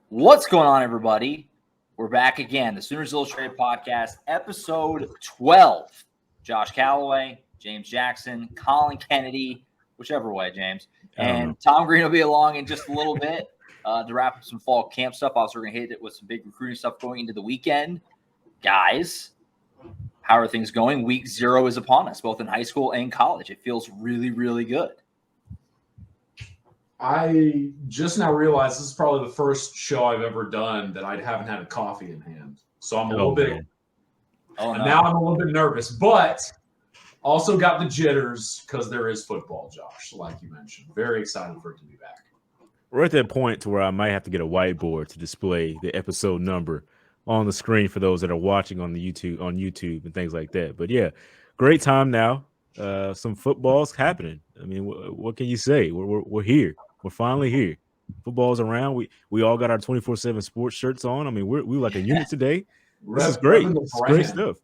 What's going on, everybody? We're back again. The Sooners Illustrated Podcast, episode 12. Josh Callaway, James Jackson, Collin Kennedy, whichever way, James. And Tom Green will be along in just a little bit to wrap up some fall camp stuff. Also, we're going to hit it with some big recruiting stuff going into the weekend. Guys, how are things going? Week 0 is upon us, both in high school and college. It feels really, really good. I just now realized this is probably the first show I've ever done that I haven't had a coffee in hand. So I'm a little bit now I'm a little bit nervous, but also got the jitters because there is football, Josh, like you mentioned. Very excited for it to be back. We're at that point to where I might have to get a whiteboard to display the episode number on the screen for those that are watching on YouTube and things like that. But yeah, great time now. Some football's happening. I mean, what can you say? We're here. We're finally here. Football's around. We all got our 24/7 sports shirts on. I mean, we're like a unit today. This is great. It's great stuff.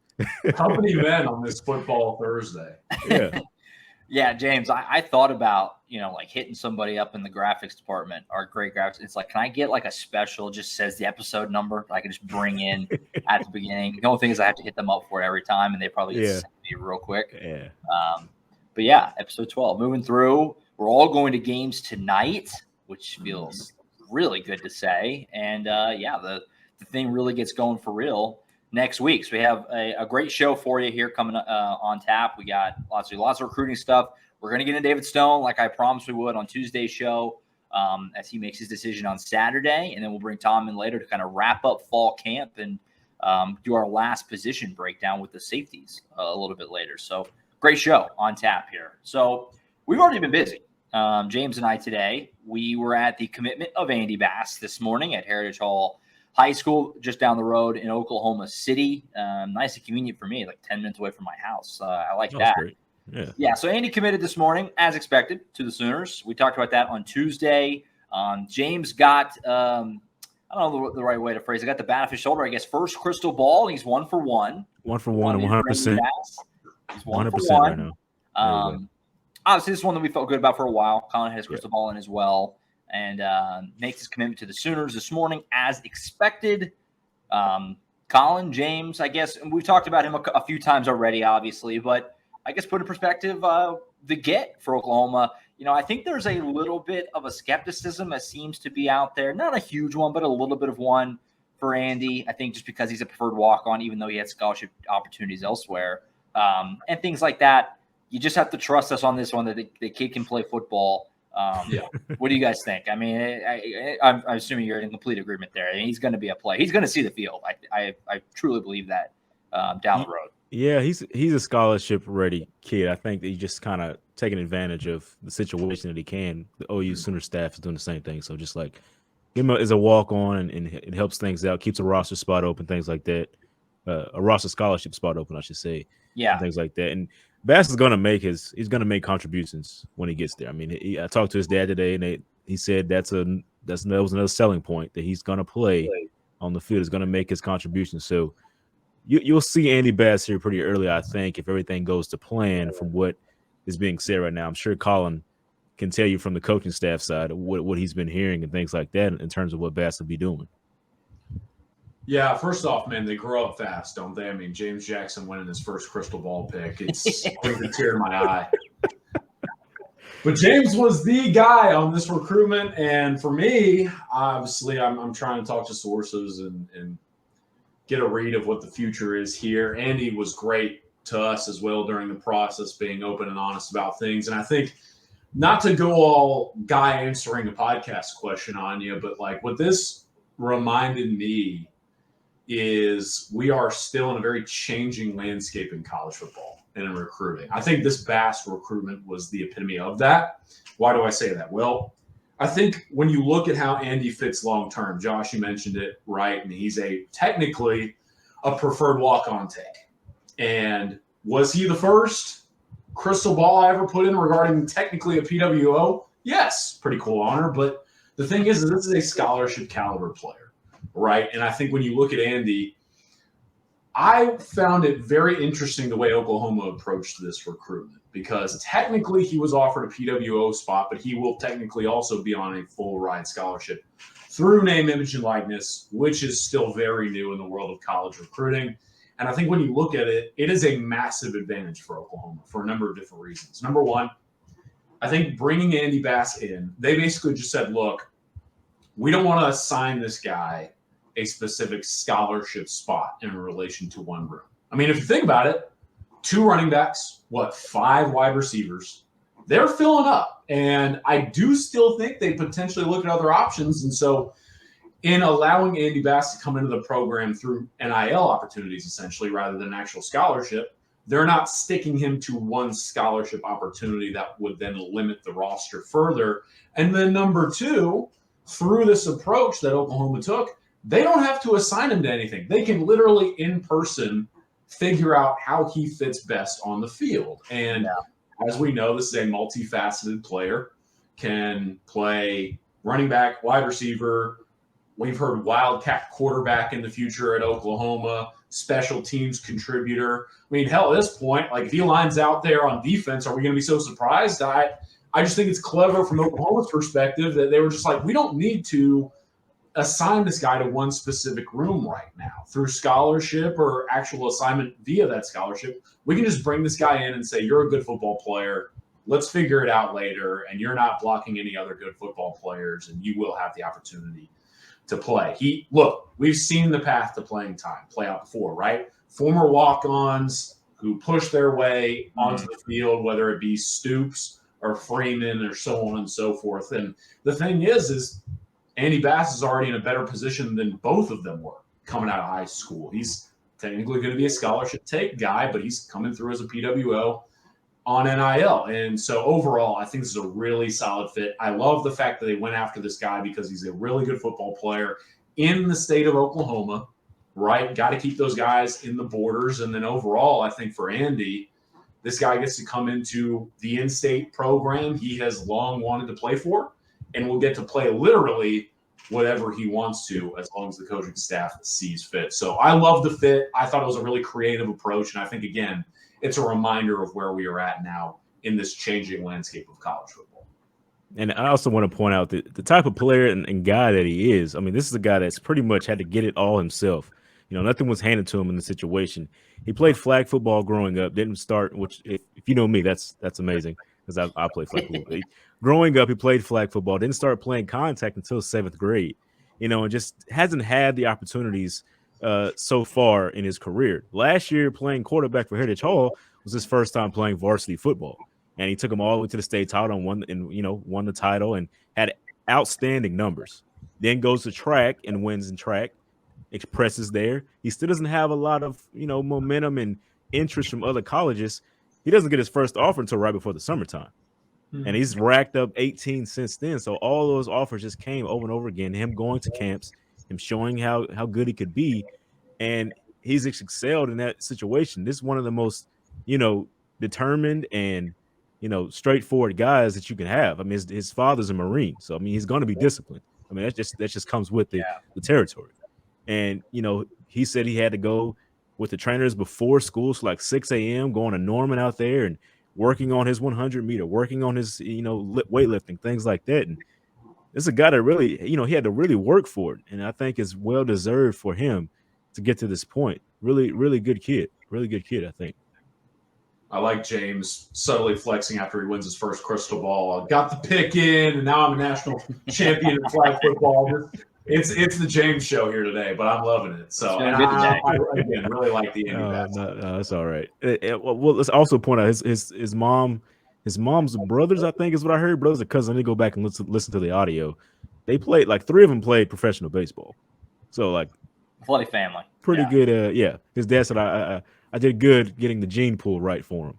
Company men on this football Thursday. Yeah. Yeah, James, I thought about, like hitting somebody up in the graphics department, our great graphics. It's like, can I get like a special, just says the episode number I can just bring in at the beginning? The only thing is I have to hit them up for it every time, and they probably get sent me real quick. Yeah. But yeah, episode 12. Moving through, we're all going to games tonight, which feels really good to say. And the thing really gets going for real next week. So we have a great show for you here coming on tap. We got lots of recruiting stuff. We're going to get into David Stone like I promised we would on Tuesday's show as he makes his decision on Saturday. And then we'll bring Tom in later to kind of wrap up fall camp and do our last position breakdown with the safeties a little bit later. So great show on tap here. So we've already been busy. James and I today, we were at the commitment of Andy Bass this morning at Heritage Hall High School, just down the road in Oklahoma City. Nice and convenient for me, like 10 minutes away from my house. I like that. Great. Yeah. So Andy committed this morning, as expected, to the Sooners. We talked about that on Tuesday. James got, I don't know the right way to phrase it, got the bat off his shoulder, I guess, first crystal ball. He's 1 for 1. 1 for 1 and 100%. He's 1 for 100% 1. right now. Obviously, this is one that we felt good about for a while. Collin had his crystal ball in as well. And makes his commitment to the Sooners this morning as expected. Collin, James, I guess, and we've talked about him a few times already, obviously, but I guess put in perspective the get for Oklahoma. I think there's a little bit of a skepticism that seems to be out there. Not a huge one, but a little bit of one for Andy. I think just because he's a preferred walk-on, even though he had scholarship opportunities elsewhere. And things like that. You just have to trust us on this one that the kid can play football. What do you guys think? I mean, I'm assuming you're in complete agreement there. I mean, he's going to be a play. He's going to see the field. I truly believe that down the road. Yeah, he's a scholarship ready kid. I think that he's just kind of taking advantage of the situation that he can. The OU Sooner staff is doing the same thing. So just like him as a walk on and it helps things out, keeps a roster spot open, things like that. A roster scholarship spot open, I should say. Yeah, things like that. And Bass is gonna make make contributions when he gets there. I mean, I talked to his dad today, and he said that was another selling point that he's gonna play on the field. He's gonna make his contributions. So you'll see Andy Bass here pretty early, I think, if everything goes to plan from what is being said right now. I'm sure Collin can tell you from the coaching staff side what he's been hearing and things like that in terms of what Bass will be doing. Yeah, first off, man, they grow up fast, don't they? I mean, James Jackson winning his first crystal ball pick. It's a tear in my eye. But James was the guy on this recruitment. And for me, obviously, I'm trying to talk to sources and get a read of what the future is here. Andy was great to us as well during the process, being open and honest about things. And I think not to go all guy answering a podcast question on you, but like what this reminded me is we are still in a very changing landscape in college football and in recruiting. I think this Bass recruitment was the epitome of that. Why do I say that? Well, I think when you look at how Andy fits long-term, Josh, you mentioned it, right? And he's technically a preferred walk-on take. And was he the first crystal ball I ever put in regarding technically a PWO? Yes, pretty cool honor. But the thing is this is a scholarship caliber player, right? And I think when you look at Andy, I found it very interesting the way Oklahoma approached this recruitment, because technically he was offered a PWO spot, but he will technically also be on a full ride scholarship through name, image, and likeness, which is still very new in the world of college recruiting. And I think when you look at it, it is a massive advantage for Oklahoma for a number of different reasons. Number one, I think bringing Andy Bass in, they basically just said, look, we don't want to assign this guy a specific scholarship spot in relation to one room. I mean, if you think about it, 2 running backs, 5 wide receivers, they're filling up. And I do still think they potentially look at other options. And so in allowing Andy Bass to come into the program through NIL opportunities, essentially, rather than actual scholarship, they're not sticking him to one scholarship opportunity that would then limit the roster further. And then number 2, through this approach that Oklahoma took, they don't have to assign him to anything. They can literally in person figure out how he fits best on the field. And as we know, this is a multifaceted player, can play running back, wide receiver. We've heard wildcat quarterback in the future at Oklahoma, special teams contributor. I mean, hell, at this point, like if he lines out there on defense, are we going to be so surprised? I just think it's clever from Oklahoma's perspective that they were just like, we don't need to assign this guy to one specific room right now through scholarship or actual assignment via that scholarship. We can just bring this guy in and say, you're a good football player. Let's figure it out later. And you're not blocking any other good football players, and you will have the opportunity to play. Look, we've seen the path to playing time play out before, right? Former walk-ons who push their way onto the field, whether it be Stoops or Freeman or so on and so forth. And the thing is Andy Bass is already in a better position than both of them were coming out of high school. He's technically going to be a scholarship take guy, but he's coming through as a PWO on NIL. And so overall, I think this is a really solid fit. I love the fact that they went after this guy because he's a really good football player in the state of Oklahoma, right? Got to keep those guys in the borders. And then overall, I think for Andy, this guy gets to come into the in-state program he has long wanted to play for, and will get to play literally whatever he wants to as long as the coaching staff sees fit. So I love the fit. I thought it was a really creative approach. And I think, again, it's a reminder of where we are at now in this changing landscape of college football. And I also want to point out that the type of player and guy that he is. I mean, this is a guy that's pretty much had to get it all himself. You know, nothing was handed to him in the situation. He played flag football growing up, didn't start, which if you know me, that's amazing because I play flag football. Growing up, he played flag football, didn't start playing contact until 7th grade, you know, and just hasn't had the opportunities so far in his career. Last year, playing quarterback for Heritage Hall was his first time playing varsity football. And he took him all the way to the state title and won the title and had outstanding numbers. Then goes to track and wins in track, expresses there. He still doesn't have a lot of, momentum and interest from other colleges. He doesn't get his first offer until right before the summertime. Mm-hmm. And he's racked up 18 since then. So all those offers just came over and over again. Him going to camps, him showing how good he could be. And he's excelled in that situation. This is one of the most, determined and, straightforward guys that you can have. I mean, his father's a Marine. So, I mean, he's going to be disciplined. I mean, that just comes with the territory. And, he said he had to go with the trainers before school, so like 6 a.m., going to Norman out there and working on his 100 meter, working on his, weightlifting, things like that. And this is a guy that really, he had to really work for it. And I think it's well deserved for him to get to this point. Really, really good kid. Really good kid, I think. I like James subtly flexing after he wins his first crystal ball. Got the pick in, and now I'm a national champion in flag football. It's the James show here today, but I'm loving it. So I again really like the Andy Bass. No, that's all right. Well, let's also point out his mom's brothers, I think is what I heard. Brothers or cousins. Let me go back and listen to the audio. They played, like 3 of them played professional baseball. So like bloody family. Pretty good. His dad said I did good getting the gene pool right for him.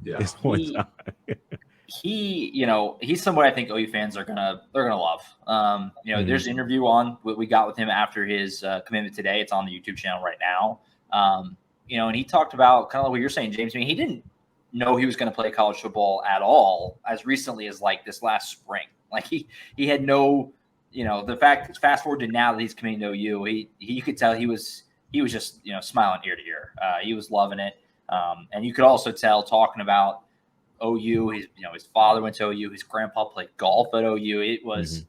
Yeah. At this point in time. He's somebody I think OU fans they're gonna love. There's an interview on what we got with him after his commitment today. It's on the YouTube channel right now. And he talked about kind of like what you're saying, James. I mean, he didn't know he was going to play college football at all as recently as like this last spring. Like he had no, the fact. Fast forward to now that he's committing to OU, you could tell he was just smiling ear to ear. He was loving it, and you could also tell talking about OU. His father went to OU. His grandpa played golf at OU. It was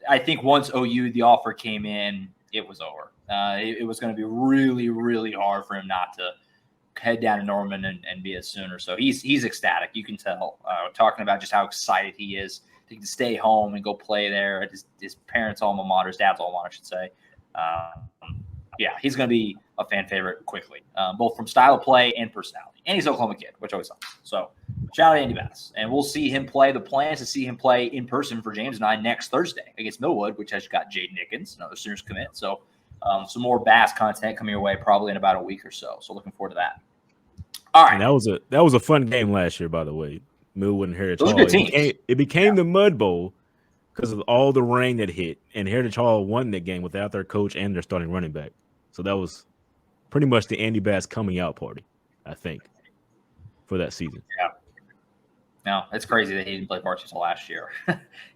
I think once the offer came in, it was over. It was going to be really, really hard for him not to head down to Norman and be a Sooner. So he's ecstatic. You can tell. Talking about just how excited he is to stay home and go play there at his parents' alma mater, his dad's alma mater, I should say. Yeah, he's going to be a fan favorite quickly, both from style of play and personality. And he's an Oklahoma kid, which always helps. So shout out to Andy Bass. And we'll see him play. The plan is to see him play in person for James and I next Thursday against Millwood, which has got Jade Nickens, another Sooners commit. So some more Bass content coming your way probably in about a week or so. So looking forward to that. All right. And that was a fun game last year, by the way. Millwood and Heritage Those Hall. are good teams. It became the Mud Bowl because of all the rain that hit, and Heritage Hall won that game without their coach and their starting running back. So that was pretty much the Andy Bass coming out party, I think, for that season. Yeah. No, it's crazy that he didn't play varsity until last year.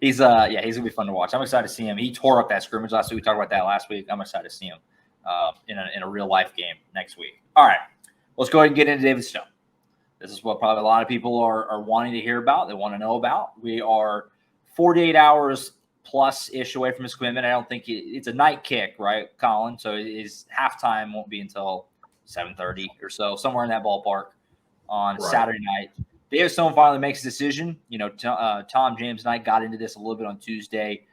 He's gonna be fun to watch. I'm excited to see him. He tore up that scrimmage last week. We talked about that last week. I'm excited to see him in a real life game next week. All right, let's go ahead and get into David Stone. This is what probably a lot of people are wanting to hear about. They want to know about. We are 48 hours plus-ish away from his commitment. I don't think it's a night kick, right, Collin? So his halftime won't be until 7:30 or so, somewhere in that ballpark on Saturday night. David Stone finally makes a decision. Tom, James, and I got into this a little bit on Tuesday.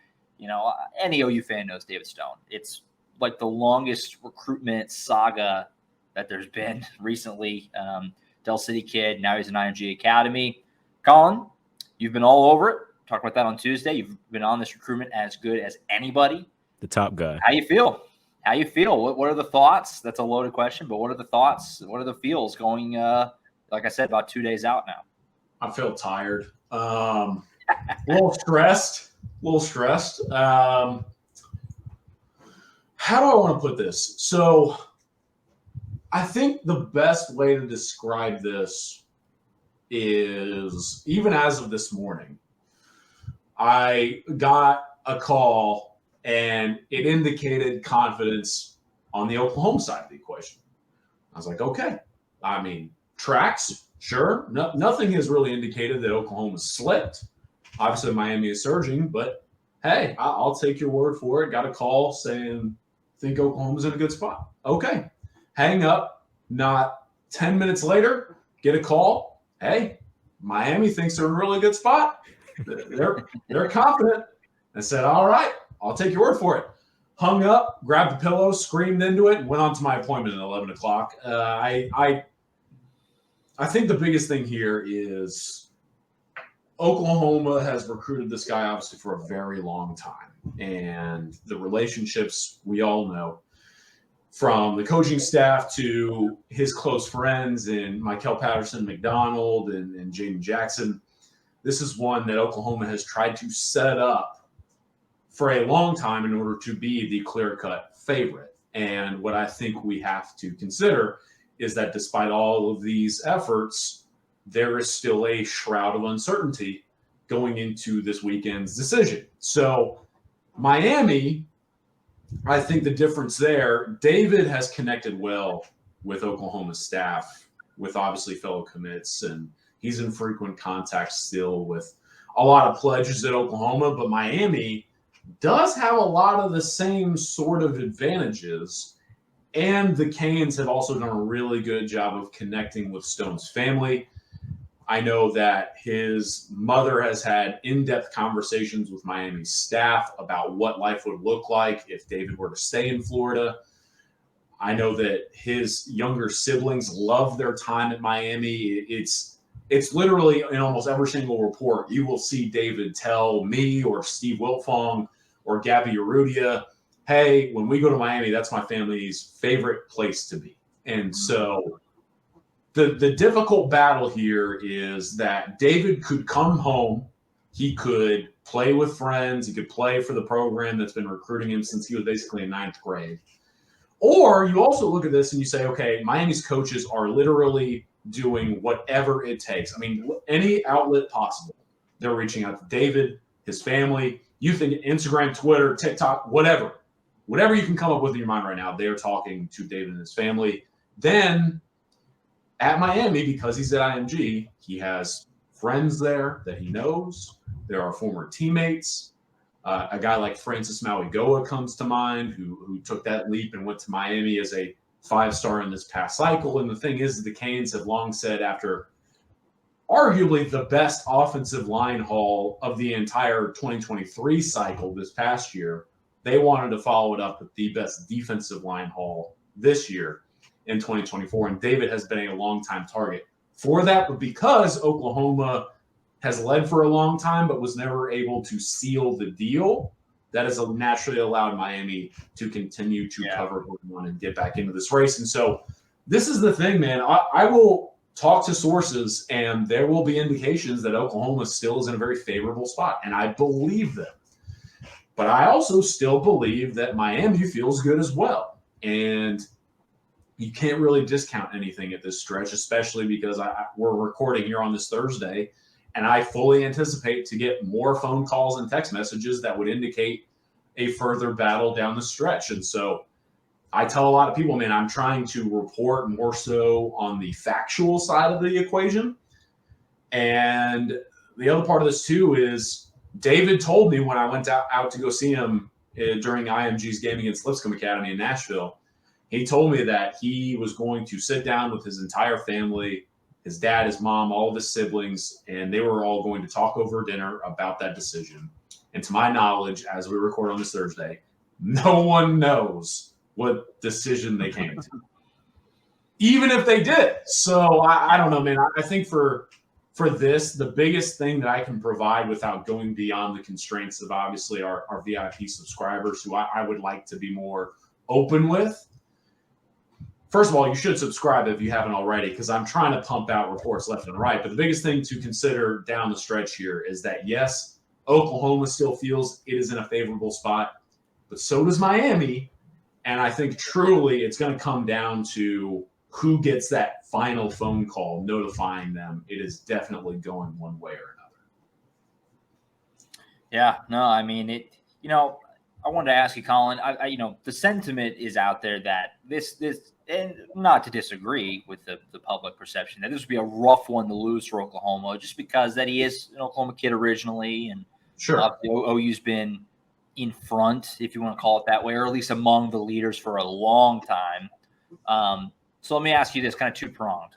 Any OU fan knows David Stone. It's like the longest recruitment saga that there's been recently. Del City kid, now he's in IMG Academy. Collin, you've been all over it. Talked about that on Tuesday. You've been on this recruitment as good as anybody. The top guy. How you feel? What are the thoughts? That's a loaded question, but what are the thoughts? What are the feels going, like I said, about 2 days out now? I feel tired. A little stressed. How do I want to put this? So I think the best way to describe this is, even as of this morning, I got a call and it indicated confidence on the Oklahoma side of the equation. I was like, okay. I mean, tracks, sure. Nothing has really indicated that Oklahoma slipped. Obviously, Miami is surging, but hey, I'll take your word for it. Got a call saying, think Oklahoma's in a good spot. Okay. Hang up. Not 10 minutes later, get a call. Hey, Miami thinks they're in a really good spot. They're confident. I said, all right, I'll take your word for it. Hung up, grabbed the pillow, screamed into it, and went on to my appointment at 11 o'clock. I think the biggest thing here is Oklahoma has recruited this guy obviously for a very long time. And the relationships we all know, from the coaching staff to his close friends and Michael Patterson McDonald and Jaden Jackson, this is one that Oklahoma has tried to set up for a long time in order to be the clear-cut favorite. And what I think we have to consider is that despite all of these efforts, there is still a shroud of uncertainty going into this weekend's decision. So Miami, I think the difference there, David has connected well with Oklahoma's staff, with obviously fellow commits, and he's in frequent contact still with a lot of pledges at Oklahoma, but Miami does have a lot of the same sort of advantages. And the Canes have also done a really good job of connecting with Stone's family. I know that his mother has had in-depth conversations with Miami's staff about what life would look like if David were to stay in Florida. I know that his younger siblings love their time at Miami. It's literally in almost every single report, you will see David tell me or Steve Wiltfong or Gabby Urrutia, hey, when we go to Miami, that's my family's favorite place to be. And so the difficult battle here is that David could come home. He could play with friends. He could play for the program that's been recruiting him since he was basically in ninth grade. Or you also look at this and you say, okay, Miami's coaches are literally doing whatever it takes. I mean, any outlet possible. They're reaching out to David, his family. You think Instagram, Twitter, TikTok, whatever you can come up with in your mind right now, they are talking to David and his family. Then at Miami, because he's at IMG, he has friends there that he knows. There are former teammates. A guy like Francis Mauigoa comes to mind, who took that leap and went to Miami as a 5-star in this past cycle. And the thing is, the Canes have long said, after arguably the best offensive line haul of the entire 2023 cycle this past year, they wanted to follow it up with the best defensive line haul this year in 2024. And David has been a long-time target for that, but because Oklahoma has led for a long time but was never able to seal the deal, that has naturally allowed Miami to continue to cover one and get back into this race. And so this is the thing, man. I will talk to sources, and there will be indications that Oklahoma still is in a very favorable spot, and I believe them. But I also still believe that Miami feels good as well. And you can't really discount anything at this stretch, especially because we're recording here on this Thursday, and I fully anticipate to get more phone calls and text messages that would indicate a further battle down the stretch. And so I tell a lot of people, man, I'm trying to report more so on the factual side of the equation. And the other part of this, too, is David told me when I went out to go see him during IMG's game against Lipscomb Academy in Nashville, he told me that he was going to sit down with his entire family, his dad, his mom, all of his siblings, and they were all going to talk over dinner about that decision. And to my knowledge, as we record on this Thursday, no one knows what decision they came to, even if they did. So I don't know, man. I think for this, the biggest thing that I can provide without going beyond the constraints of obviously our VIP subscribers, who I would like to be more open with. First of all, you should subscribe if you haven't already, because I'm trying to pump out reports left and right. But the biggest thing to consider down the stretch here is that, yes, Oklahoma still feels it is in a favorable spot, but so does Miami. And I think truly it's going to come down to who gets that final phone call notifying them it is definitely going one way or another. Yeah, no, I mean, I wanted to ask you, Collin, the sentiment is out there that this, and not to disagree with the public perception, that this would be a rough one to lose for Oklahoma, just because that he is an Oklahoma kid originally. And sure, OU's been in front, if you want to call it that way, or at least among the leaders for a long time. So let me ask you this, kind of two-pronged.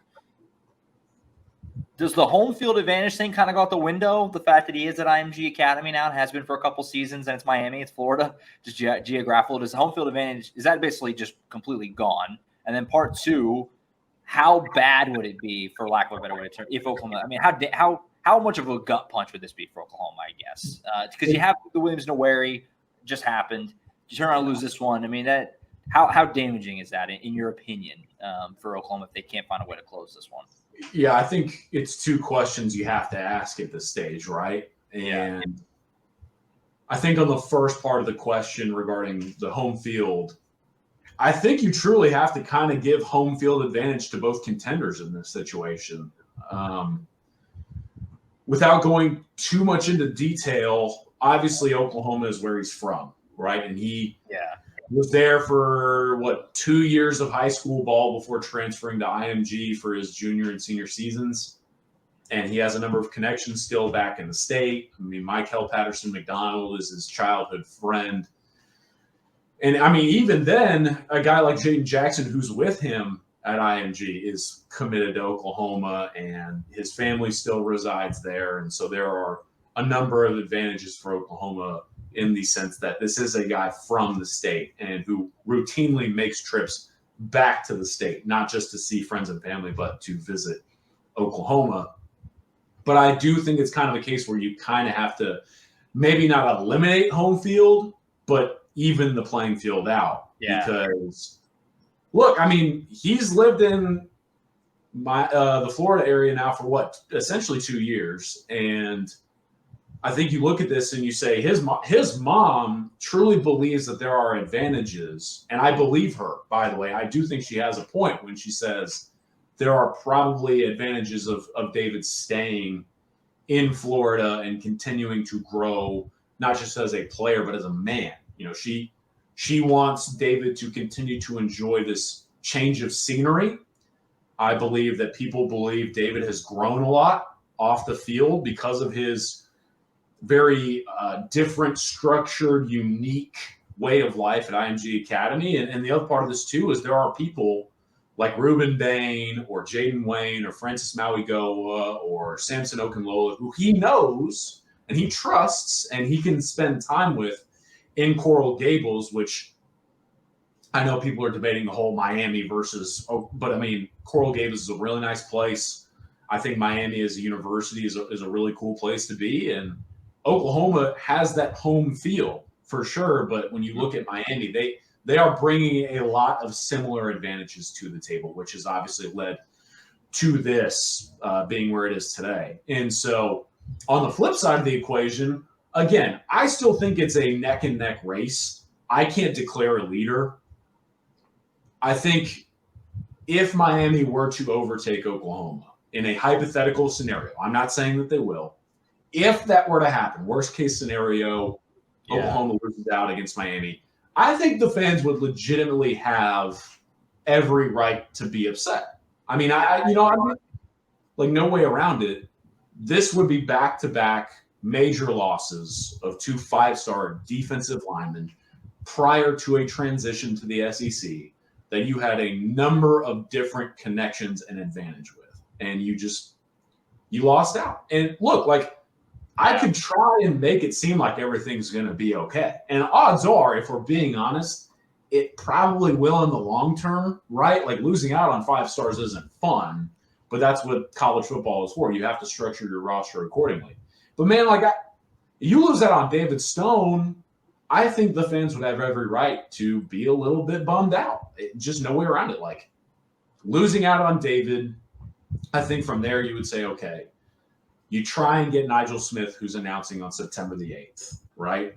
Does the home field advantage thing kind of go out the window? The fact that he is at IMG Academy now and has been for a couple seasons, and it's Miami, it's Florida, just geographical. Does the home field advantage, is that basically just completely gone? And then part two, how bad would it be, for lack of a better way to term, if Oklahoma? I mean, how much of a gut punch would this be for Oklahoma? I guess because you have the Williams-Nwaneri just happened. You turn around and lose this one. I mean, that how damaging is that in your opinion for Oklahoma if they can't find a way to close this one? Yeah, I think it's two questions you have to ask at this stage, right? And I think on the first part of the question regarding the home field, I think you truly have to kind of give home field advantage to both contenders in this situation. Without going too much into detail, obviously Oklahoma is where he's from, right? And he was there for, 2 years of high school ball before transferring to IMG for his junior and senior seasons. And he has a number of connections still back in the state. I mean, Michael Patterson McDonald is his childhood friend. And, I mean, even then, a guy like Jaden Jackson, who's with him at IMG, is committed to Oklahoma, and his family still resides there. And so there are a number of advantages for Oklahoma in the sense that this is a guy from the state and who routinely makes trips back to the state, not just to see friends and family, but to visit Oklahoma. But I do think it's kind of a case where you kind of have to maybe not eliminate home field, but even the playing field out. Yeah. Because, look, I mean, he's lived in the Florida area now for essentially 2 years. And I think you look at this and you say his mom truly believes that there are advantages. And I believe her, by the way. I do think she has a point when she says there are probably advantages of David staying in Florida and continuing to grow, not just as a player, but as a man. You know, she wants David to continue to enjoy this change of scenery. I believe that people believe David has grown a lot off the field because of his very different, structured, unique way of life at IMG Academy. And the other part of this too is there are people like Ruben Dane or Jaden Wayne or Francis Mauigoa or Samson Okunlola who he knows and he trusts and he can spend time with in Coral Gables, which I know people are debating the whole Miami versus, but I mean, Coral Gables is a really nice place. I think Miami as a university is a really cool place to be. And Oklahoma has that home feel for sure. But when you look at Miami, they are bringing a lot of similar advantages to the table, which has obviously led to this being where it is today. And so on the flip side of the equation, again, I still think it's a neck and neck race. I can't declare a leader. I think if Miami were to overtake Oklahoma in a hypothetical scenario, I'm not saying that they will. If that were to happen, worst case scenario, Oklahoma loses out against Miami, I think the fans would legitimately have every right to be upset. I mean, I'm like no way around it. This would be back-to-back major losses of 2 5-star defensive linemen prior to a transition to the SEC that you had a number of different connections and advantage with. And you lost out. And look, like I could try and make it seem like everything's going to be okay. And odds are, if we're being honest, it probably will in the long term, right? Like losing out on 5 stars isn't fun, but that's what college football is for. You have to structure your roster accordingly. But man, like you lose out on David Stone, I think the fans would have every right to be a little bit bummed out. Just no way around it. Like losing out on David, I think from there you would say, okay, you try and get Nigel Smith, who's announcing on September the 8th, right?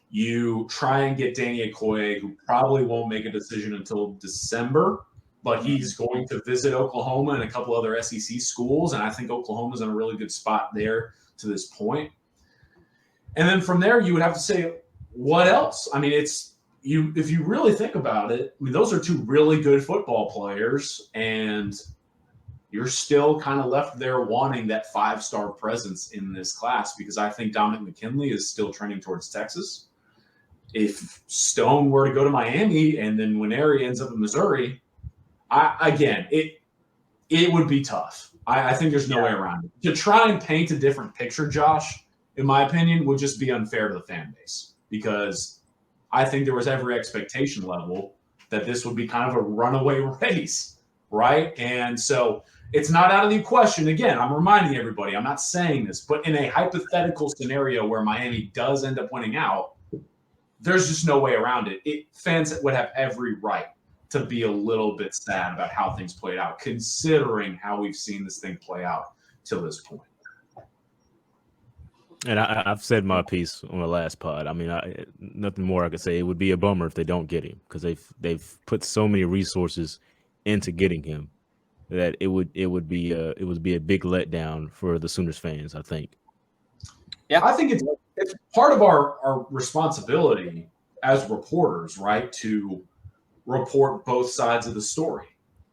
You try and get Danny Okoye, who probably won't make a decision until December, but he's going to visit Oklahoma and a couple other SEC schools, and I think Oklahoma's in a really good spot there to this point. And then from there, you would have to say, what else? I mean, if you really think about it, I mean, those are 2 really good football players, and you're still kind of left there wanting that 5-star presence in this class because I think Dominic McKinley is still trending towards Texas. If Stone were to go to Miami and then Winery ends up in Missouri, it would be tough. I think there's no way around it. To try and paint a different picture, Josh, in my opinion, would just be unfair to the fan base because I think there was every expectation level that this would be kind of a runaway race, right? And so it's not out of the question. Again, I'm reminding everybody, I'm not saying this, but in a hypothetical scenario where Miami does end up winning out, there's just no way around it. Fans would have every right to be a little bit sad about how things played out, considering how we've seen this thing play out till this point. And I've said my piece on the last pod. I mean, nothing more I could say. It would be a bummer if they don't get him because they've put so many resources into getting him that it would be a big letdown for the Sooners fans, I think. Yeah, I think it's part of our responsibility as reporters, right, to report both sides of the story.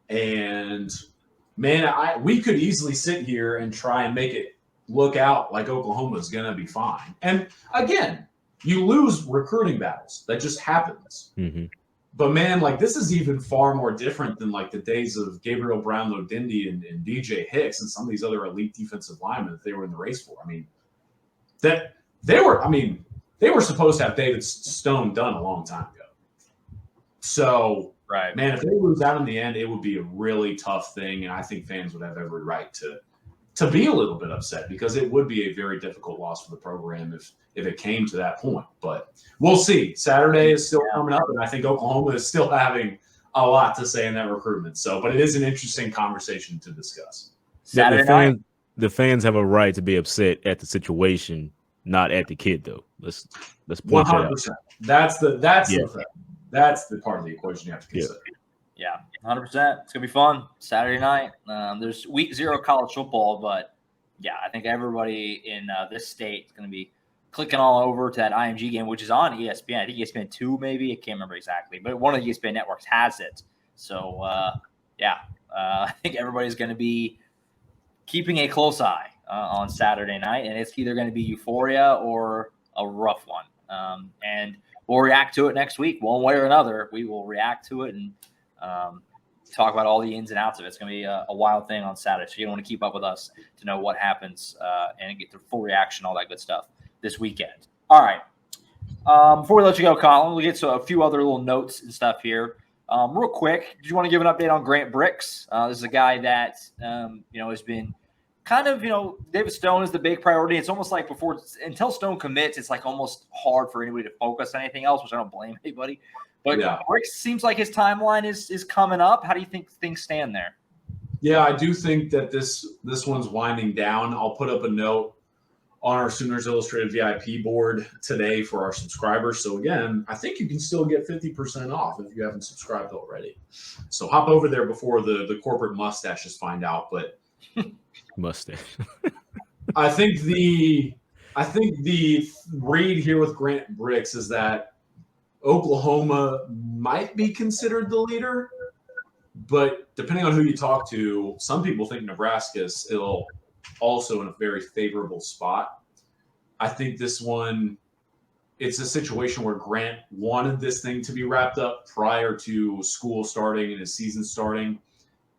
And man, we could easily sit here and try and make it look out like Oklahoma's going to be fine. And again, you lose recruiting battles. That just happens. Mm-hmm. But man, like this is even far more different than like the days of Gabriel Brownlow-Dindy and DJ Hicks and some of these other elite defensive linemen that they were in the race for. I mean, they were supposed to have David Stone done a long time ago. So, right, man, if they lose out in the end, it would be a really tough thing, and I think fans would have every right to be a little bit upset because it would be a very difficult loss for the program if it came to that point. But we'll see. Saturday is still coming up, and I think Oklahoma is still having a lot to say in that recruitment. So, but it is an interesting conversation to discuss. The fans have a right to be upset at the situation, not at the kid, though. Let's point 100%. That out. That's the thing. That's the part of the equation you have to consider. Yeah, 100%. It's going to be fun. Saturday night. There's week 0 college football, but yeah, I think everybody in this state is going to be clicking all over to that IMG game, which is on ESPN. I think ESPN 2 maybe. I can't remember exactly, but one of the ESPN networks has it. So, I think everybody's going to be keeping a close eye on Saturday night, and it's either going to be euphoria or a rough one. And we'll react to it next week, one way or another. We will react to it and talk about all the ins and outs of it. It's going to be a wild thing on Saturday, so you don't want to keep up with us to know what happens and get the full reaction, all that good stuff this weekend. All right. Before we let you go, Collin, we'll get to a few other little notes and stuff here. Real quick, do you want to give an update on Grant Bricks? This is a guy that has been kind of, David Stone is the big priority. It's almost like until Stone commits, it's like almost hard for anybody to focus on anything else, which I don't blame anybody. But yeah. Bricks seems like his timeline is coming up. How do you think things stand there? Yeah, I do think that this one's winding down. I'll put up a note on our Sooners Illustrated VIP board today for our subscribers. So again, I think you can still get 50% off if you haven't subscribed already. So hop over there before the corporate mustaches find out. But mustache. I think the read here with Grant Bricks is that Oklahoma might be considered the leader, but depending on who you talk to, some people think Nebraska is still also in a very favorable spot. I think this one, it's a situation where Grant wanted this thing to be wrapped up prior to school starting and his season starting.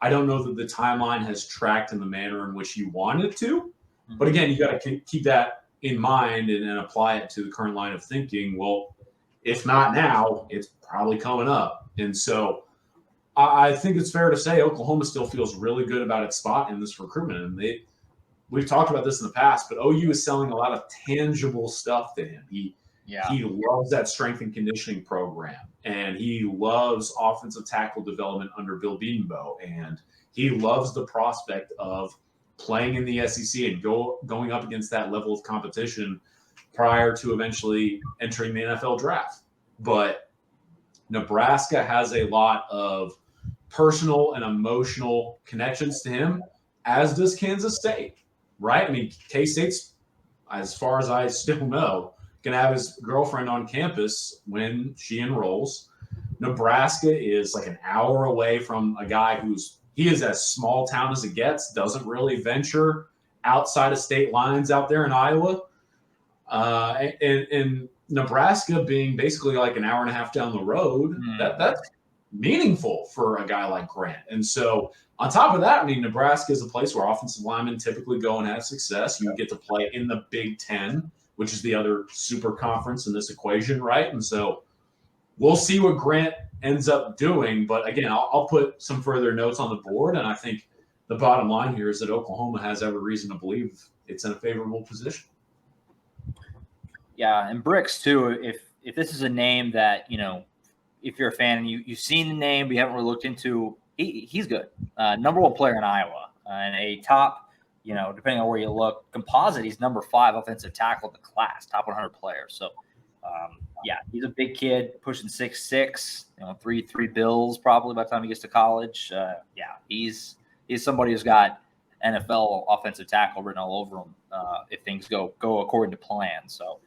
I don't know that the timeline has tracked in the manner in which you want it to. But again, you got to keep that in mind and apply it to the current line of thinking. Well, if not now, it's probably coming up. And so I think it's fair to say Oklahoma still feels really good about its spot in this recruitment. And we've talked about this in the past, but OU is selling a lot of tangible stuff to him. He loves that strength and conditioning program, and he loves offensive tackle development under Bill Bedenbaugh, and he loves the prospect of playing in the SEC and going up against that level of competition prior to eventually entering the NFL draft. But Nebraska has a lot of personal and emotional connections to him, as does Kansas State. Right? I mean, K-State's, as far as I still know, going to have his girlfriend on campus when she enrolls. Nebraska is like an hour away from a guy he is as small town as it gets, doesn't really venture outside of state lines out there in Iowa. And Nebraska being basically like an hour and a half down the road, that's meaningful for a guy like Grant. And so on top of that, I mean, Nebraska is a place where offensive linemen typically go and have success. You get to play in the Big Ten, which is the other super conference in this equation, right? And so we'll see what Grant ends up doing. But again, I'll put some further notes on the board. And I think the bottom line here is that Oklahoma has every reason to believe it's in a favorable position. Yeah, and Bricks, too, if this is a name that, if you're a fan and you've seen the name but you haven't really looked into, he's good. Number one player in Iowa and a top, depending on where you look, composite, he's number 5 offensive tackle in the class, top 100 player. So, he's a big kid, pushing 6'6", 3 bills probably by the time he gets to college. He's somebody who's got NFL offensive tackle written all over him if things go according to plan. So,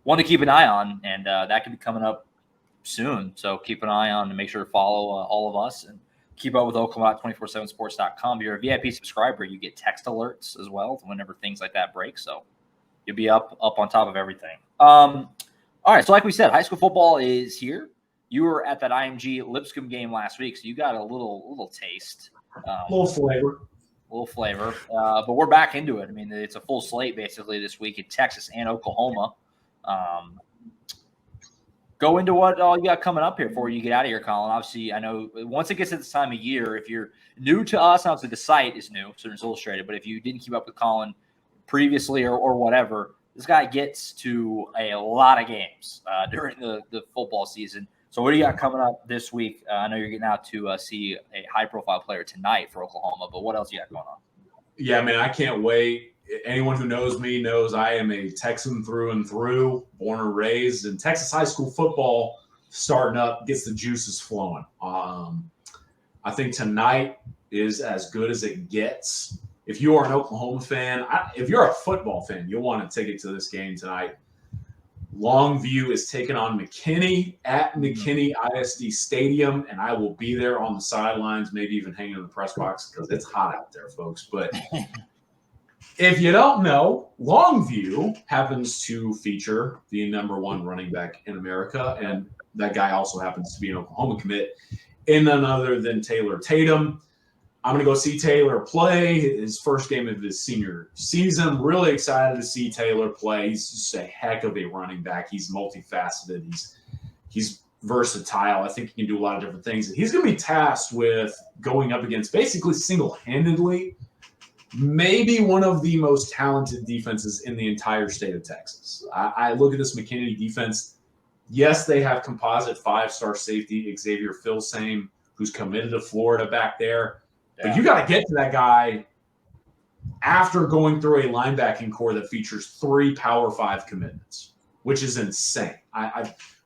one to keep an eye on, and that could be coming up soon. So keep an eye on and make sure to follow all of us and keep up with Oklahoma 247sports.com. If you're a VIP subscriber, you get text alerts as well whenever things like that break. So you'll be up on top of everything. All right. So like we said, high school football is here. You were at that IMG Lipscomb game last week, so you got a little taste. A little flavor. But we're back into it. I mean, it's a full slate basically this week in Texas and Oklahoma. Go into what all you got coming up here before you get out of here, Collin. Obviously, I know once it gets to this time of year, if you're new to us, obviously the site is new, Sooners Illustrated, but if you didn't keep up with Collin previously or whatever, this guy gets to a lot of games during the football season. So what do you got coming up this week? I know you're getting out to see a high-profile player tonight for Oklahoma, but what else you got going on? Yeah, man, I can't wait. Anyone who knows me knows I am a Texan through and through, born and raised. And Texas high school football starting up gets the juices flowing. I think tonight is as good as it gets. If you are an Oklahoma fan, if you're a football fan, you'll want a ticket to this game tonight. Longview is taking on McKinney at McKinney ISD Stadium, and I will be there on the sidelines, maybe even hanging in the press box because it's hot out there, folks. But If you don't know, Longview happens to feature the #1 running back in America, and that guy also happens to be an Oklahoma commit, in none other than Taylor Tatum. I'm going to go see Taylor play his first game of his senior season. I'm really excited to see Taylor play. He's just a heck of a running back. He's multifaceted. He's versatile. I think he can do a lot of different things. And he's going to be tasked with going up against basically single-handedly maybe one of the most talented defenses in the entire state of Texas. I look at this McKinney defense. Yes, they have composite 5-star safety Xavier Filsame, who's committed to Florida back there. Yeah. But you got to get to that guy after going through a linebacking core that features 3 Power 5 commitments, which is insane.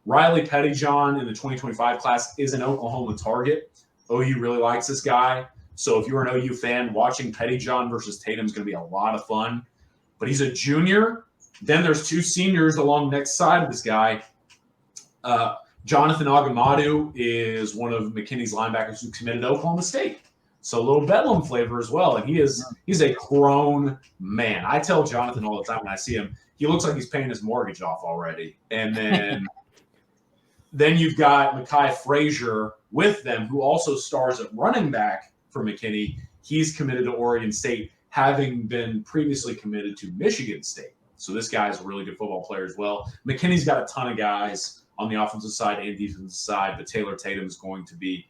Riley Pettyjohn in the 2025 class is an Oklahoma target. OU really likes this guy. So if you're an OU fan, watching Pettyjohn versus Tatum is going to be a lot of fun. But he's a junior. Then there's 2 seniors along the next side of this guy. Jonathan Agamadu is one of McKinney's linebackers who committed to Oklahoma State. So a little Bedlam flavor as well. And he's a grown man. I tell Jonathan all the time when I see him, he looks like he's paying his mortgage off already. And then then you've got Mekhi Frazier with them, who also stars at running back for McKinney. He's committed to Oregon State, having been previously committed to Michigan State. So this guy is a really good football player as well. McKinney's got a ton of guys on the offensive side and defensive side, but Taylor Tatum is going to be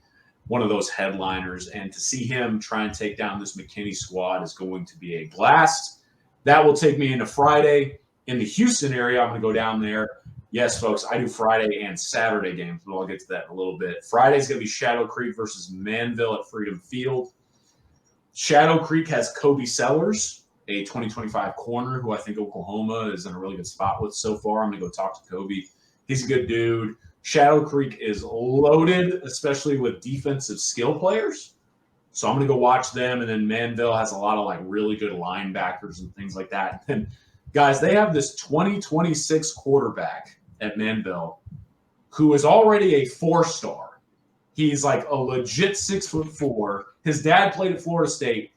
one of those headliners. And to see him try and take down this McKinney squad is going to be a blast. That will take me into Friday. In the Houston area, I'm going to go down there. Yes, folks, I do Friday and Saturday games, but I'll get to that in a little bit. Friday's going to be Shadow Creek versus Manville at Freedom Field. Shadow Creek has Kobe Sellers, a 2025 corner who I think Oklahoma is in a really good spot with so far. I'm going to go talk to Kobe. He's a good dude. Shadow Creek is loaded, especially with defensive skill players. So I'm going to go watch them. And then Manville has a lot of really good linebackers and things like that. And guys, they have this 2026 quarterback at Manville who is already a 4-star. He's like a legit 6'4". His dad played at Florida State.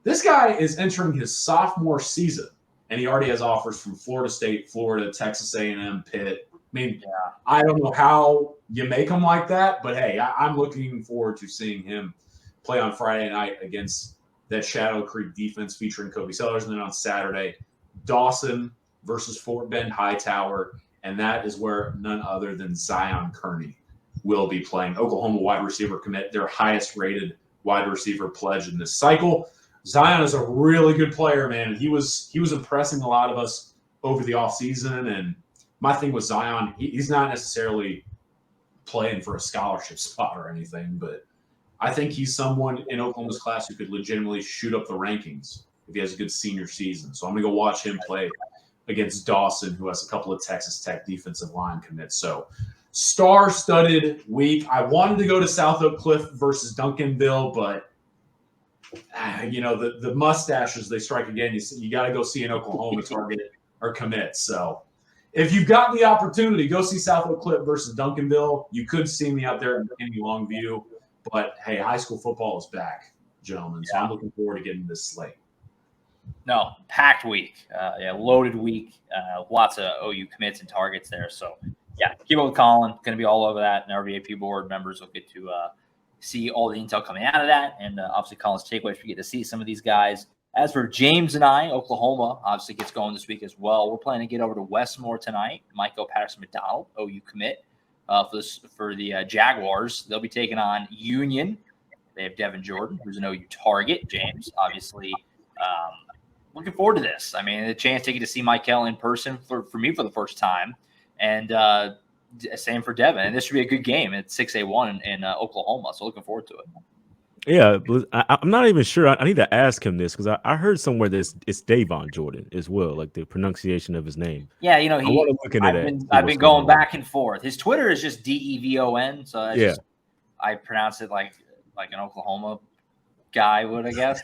This guy is entering his sophomore season, and he already has offers from Florida State, Florida, Texas A&M, Pitt. I mean, I don't know how you make him like that, but hey, I'm looking forward to seeing him play on Friday night against that Shadow Creek defense featuring Kobe Sellers. And then on Saturday, Dawson versus Fort Bend Hightower, and that is where none other than Zion Kearney will be playing. Oklahoma wide receiver commit, their highest rated wide receiver pledge in this cycle. Zion is a really good player, man, and he was impressing a lot of us over the offseason. And my thing with Zion, he's not necessarily playing for a scholarship spot or anything, but I think he's someone in Oklahoma's class who could legitimately shoot up the rankings if he has a good senior season. So I'm going to go watch him play against Dawson, who has a couple of Texas Tech defensive line commits. So star-studded week. I wanted to go to South Oak Cliff versus Duncanville, but the mustaches, they strike again. You got to go see an Oklahoma target or commit. So if you've got the opportunity, go see South Oak Cliff versus Duncanville. You could see me out there in Longview. But, hey, high school football is back, gentlemen. So I'm looking forward to getting this slate. No, packed week. Loaded week. Lots of OU commits and targets there. So, keep up with Collin. Going to be all over that. And our VIP board members will get to see all the intel coming out of that. And obviously, Collin's takeaways. We get to see some of these guys. As for James and I, Oklahoma obviously gets going this week as well. We're planning to get over to Westmore tonight. Michael Patterson-McDonald, OU commit. For the Jaguars, they'll be taking on Union. They have Devin Jordan, who's an OU target. James, obviously, looking forward to this. I mean, the chance to get to see Michael in person for me for the first time, and same for Devin. And this should be a good game at 6A1 in Oklahoma. So looking forward to it. Yeah, but I'm not even sure. I need to ask him this because I heard somewhere that it's Davon Jordan as well, like the pronunciation of his name. Yeah, I've been going back and forth. His Twitter is just Devon, so I pronounce it like an Oklahoma guy would, I guess.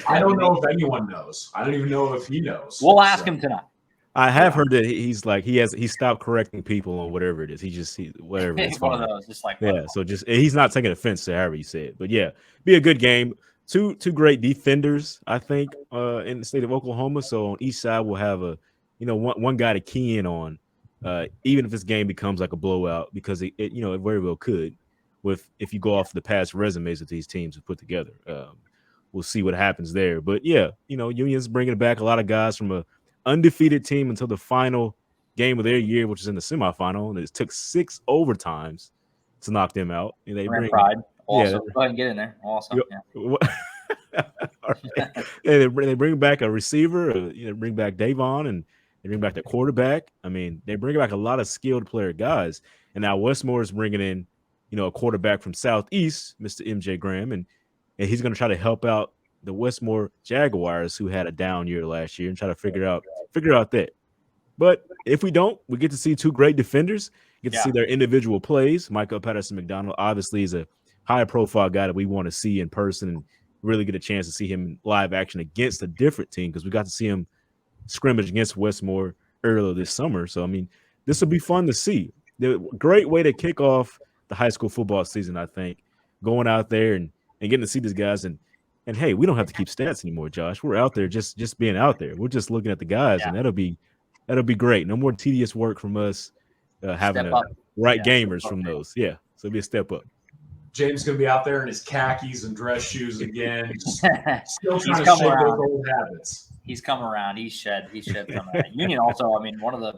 I don't know if anyone knows. I don't even know if he knows. We'll ask him tonight. I have heard that he stopped correcting people on whatever it is. Whatever. It's one of those, just like so he's not taking offense to however you say it. But be a good game. two great defenders, I think, in the state of Oklahoma. So on each side, we'll have one guy to key in on, even if this game becomes like a blowout, because it very well could. If you go off the past resumes that these teams have put together, we'll see what happens there. But yeah, Union's bringing back a lot of guys from a undefeated team until the final game of their year, which is in the semifinal, and it took 6 overtimes to knock them out. And they bring Pride. Also, yeah, go ahead and get in there. Also, yeah. All right. They bring back a receiver, bring back Davon, and they bring back the quarterback. I mean, they bring back a lot of skilled player guys. And now Westmore is bringing in, a quarterback from Southeast, Mr. MJ Graham, and he's going to try to help out the Westmore Jaguars, who had a down year last year, and try to figure out that. But if we don't, we get to see two great defenders, get to see their individual plays. Michael Patterson McDonald obviously is a high-profile guy that we want to see in person and really get a chance to see him in live action against a different team, because we got to see him scrimmage against Westmore earlier this summer. So, I mean, this will be fun to see. The great way to kick off the high school football season, I think, going out there and getting to see these guys. And hey, we don't have to keep stats anymore, Josh. We're out there just being out there. We're just looking at the guys, and that'll be great. No more tedious work from us having to write gamers from those. Yeah, so it'll be a step up. James going to be out there in his khakis and dress shoes again, still trying to shake those old habits. He's come around. He's shed some of that. Union also, I mean, one of the,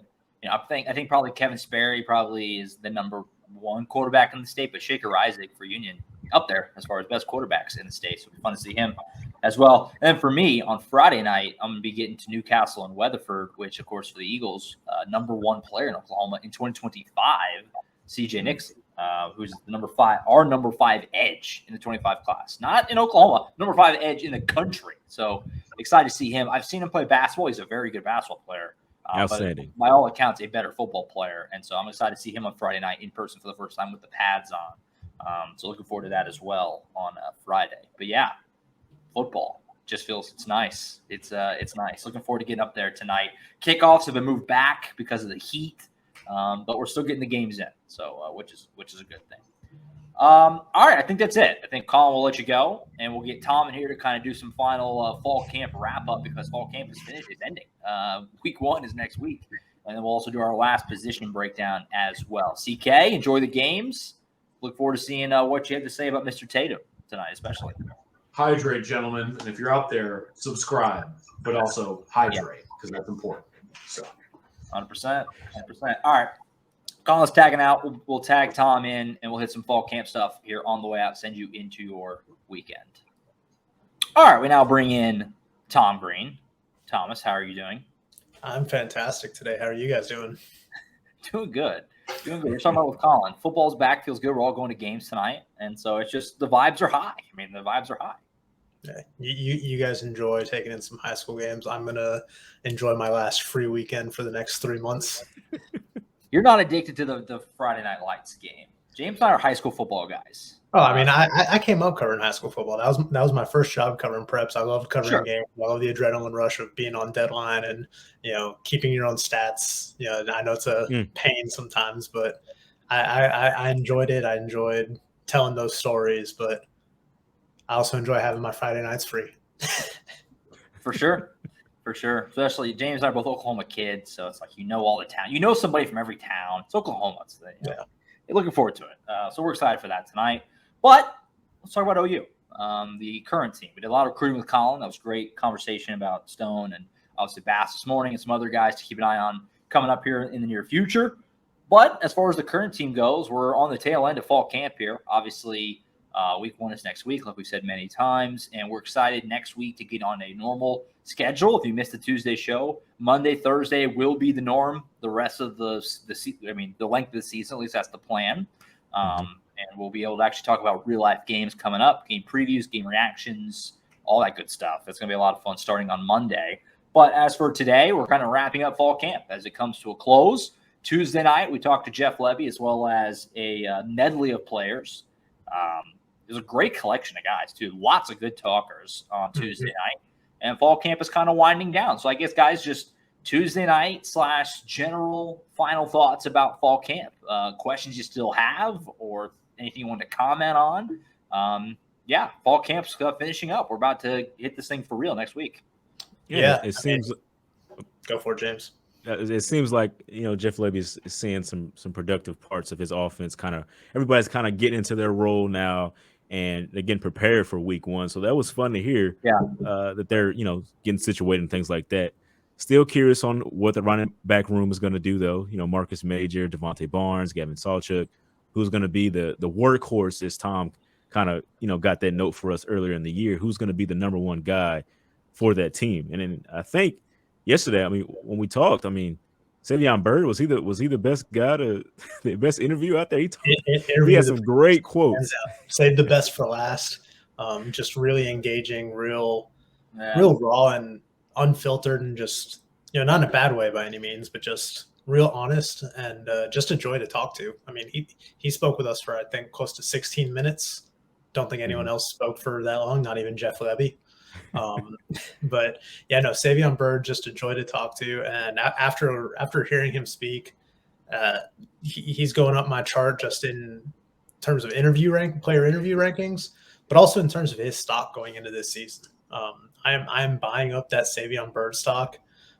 I think probably Kevin Sperry probably is the number one quarterback in the state, but Shaker Isaac for Union up there as far as best quarterbacks in the state. So it'll be fun to see him as well. And then for me on Friday night, I'm going to be getting to Newcastle and Weatherford, which of course for the Eagles, number one player in Oklahoma in 2025, CJ Nixon. Who's our number 5 edge in the 25 class. Not in Oklahoma, number 5 edge in the country. So excited to see him. I've seen him play basketball. He's a very good basketball player. Outstanding. But by all accounts, a better football player. And so I'm excited to see him on Friday night in person for the first time with the pads on. So looking forward to that as well on Friday. But yeah, football just feels it's nice. It's nice. Looking forward to getting up there tonight. Kickoffs have been moved back because of the heat. But we're still getting the games in, so which is a good thing. All right, I think that's it. I think Collin will let you go, and we'll get Tom in here to kind of do some final fall camp wrap up, because fall camp is finished. It's ending. Week 1 is next week, and then we'll also do our last position breakdown as well. CK, enjoy the games. Look forward to seeing what you have to say about Mr. Tatum tonight, especially. Hydrate, gentlemen, and if you're out there, subscribe, but also hydrate, because that's important. So. 100%. All right. Collin's tagging out. We'll tag Tom in, and we'll hit some fall camp stuff here on the way out, send you into your weekend. All right. We now bring in Tom Green. Thomas, how are you doing? I'm fantastic today. How are you guys doing? Doing good. We're talking about with Collin. Football's back. Feels good. We're all going to games tonight. And so it's just the vibes are high. I mean, the vibes are high. Yeah, you guys enjoy taking in some high school games. I'm going to enjoy my last free weekend for the next 3 months. You're not addicted to the Friday Night Lights game. James and I are high school football guys. Oh, I mean, I came up covering high school football. That was my first job covering preps. I loved covering games. I love the adrenaline rush of being on deadline and, keeping your own stats. I know it's a pain sometimes, but I enjoyed it. I enjoyed telling those stories, but I also enjoy having my Friday nights free. For sure. Especially James and I are both Oklahoma kids, so it's like all the town. Somebody from every town. It's Oklahoma. You're looking forward to it. So we're excited for that tonight. But let's talk about OU, the current team. We did a lot of recruiting with Collin. That was a great conversation about Stone and obviously Bass this morning and some other guys to keep an eye on coming up here in the near future. But as far as the current team goes, we're on the tail end of fall camp here. Obviously, week 1 is next week, like we've said many times, and we're excited next week to get on a normal schedule. If you missed the Tuesday show, Monday, Thursday will be the norm. The rest of the length of the season, at least that's the plan. And we'll be able to actually talk about real life games coming up, game previews, game reactions, all that good stuff. It's going to be a lot of fun starting on Monday. But as for today, we're kind of wrapping up fall camp as it comes to a close. Tuesday night, we talked to Jeff Levy as well as a medley of players. There's a great collection of guys, too. Lots of good talkers on Tuesday night. And fall camp is kind of winding down. So I guess, guys, just Tuesday night / general final thoughts about fall camp. Questions you still have or anything you want to comment on. yeah, fall camp's finishing up. We're about to hit this thing for real next week. Yeah, it seems. Go for it, James. It seems like Jeff Lebby is seeing some productive parts of his offense. Everybody's kind of getting into their role now, and they're getting prepared for week one. So that was fun to hear. Yeah, that they're getting situated and things like that. Still curious on what the running back room is going to do, though. Marcus Major, Devontae Barnes, Gavin Sawchuk, who's going to be the workhorse, as Tom kind of got that note for us earlier in the year. Who's going to be the number one guy for that team? And then I think yesterday, when we talked, Savion Byrd, was he the best guy the best interview out there? He had some great quotes. Saved the best for last. Just really engaging, real raw and unfiltered, and just not in a bad way by any means, but just real honest and just a joy to talk to. He spoke with us for I think close to 16 minutes. Don't think anyone else spoke for that long, not even Jeff Lebby. But yeah, no, Savion Byrd, just a joy to talk to. And after hearing him speak, he's going up my chart just in terms of player interview rankings, but also in terms of his stock going into this season. I'm buying up that Savion Byrd stock.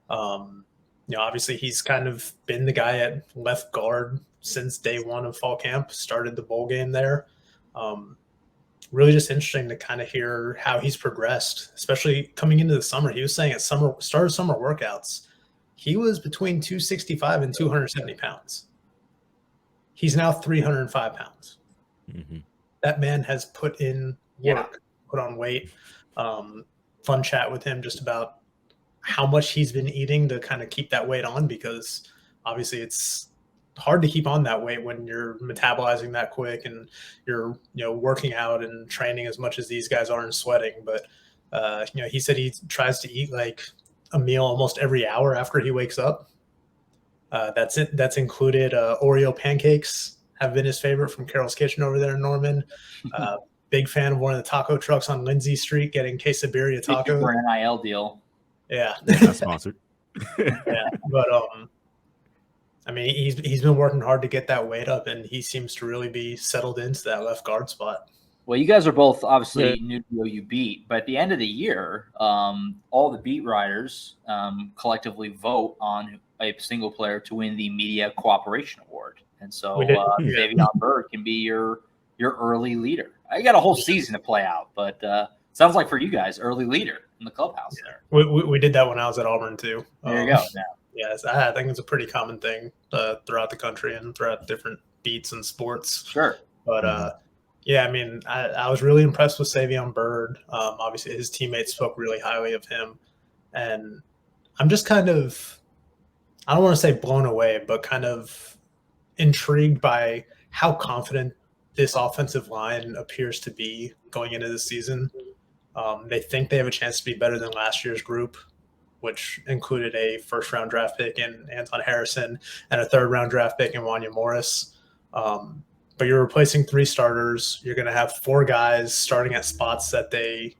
Obviously he's kind of been the guy at left guard since day one of fall camp, started the bowl game there. Really just interesting to kind of hear how he's progressed, especially coming into the summer. He was saying at summer workouts, he was between 265 and 270 pounds. He's now 305 pounds. Mm-hmm. That man has put in work, put on weight. Fun chat with him just about how much he's been eating to kind of keep that weight on, because obviously it's hard to keep on that weight when you're metabolizing that quick and you're working out and training as much as these guys are and sweating. But he said he tries to eat like a meal almost every hour after he wakes up. That's included Oreo pancakes have been his favorite from Carol's Kitchen over there in Norman. Big fan of one of the taco trucks on Lindsay Street getting quesadilla taco for an NIL deal. Yeah, not sponsored. Yeah, but he's been working hard to get that weight up, and he seems to really be settled into that left guard spot. Well, you guys are both obviously new to OU beat, but at the end of the year, all the beat writers collectively vote on a single player to win the Media Cooperation Award, and so Savion Byrd can be your early leader. I got a whole season to play out, but sounds like for you guys, early leader in the clubhouse there. We did that when I was at Auburn too. There you go. Yeah. Yes, I think it's a pretty common thing throughout the country and throughout different beats and sports. Sure. But I was really impressed with Savion Byrd. Obviously, his teammates spoke really highly of him. And I'm just kind of, I don't want to say blown away, but kind of intrigued by how confident this offensive line appears to be going into the season. They think they have a chance to be better than last year's group, which included a first-round draft pick in Anton Harrison and a third-round draft pick in Wanya Morris. But you're replacing 3 starters. You're going to have 4 guys starting at spots that they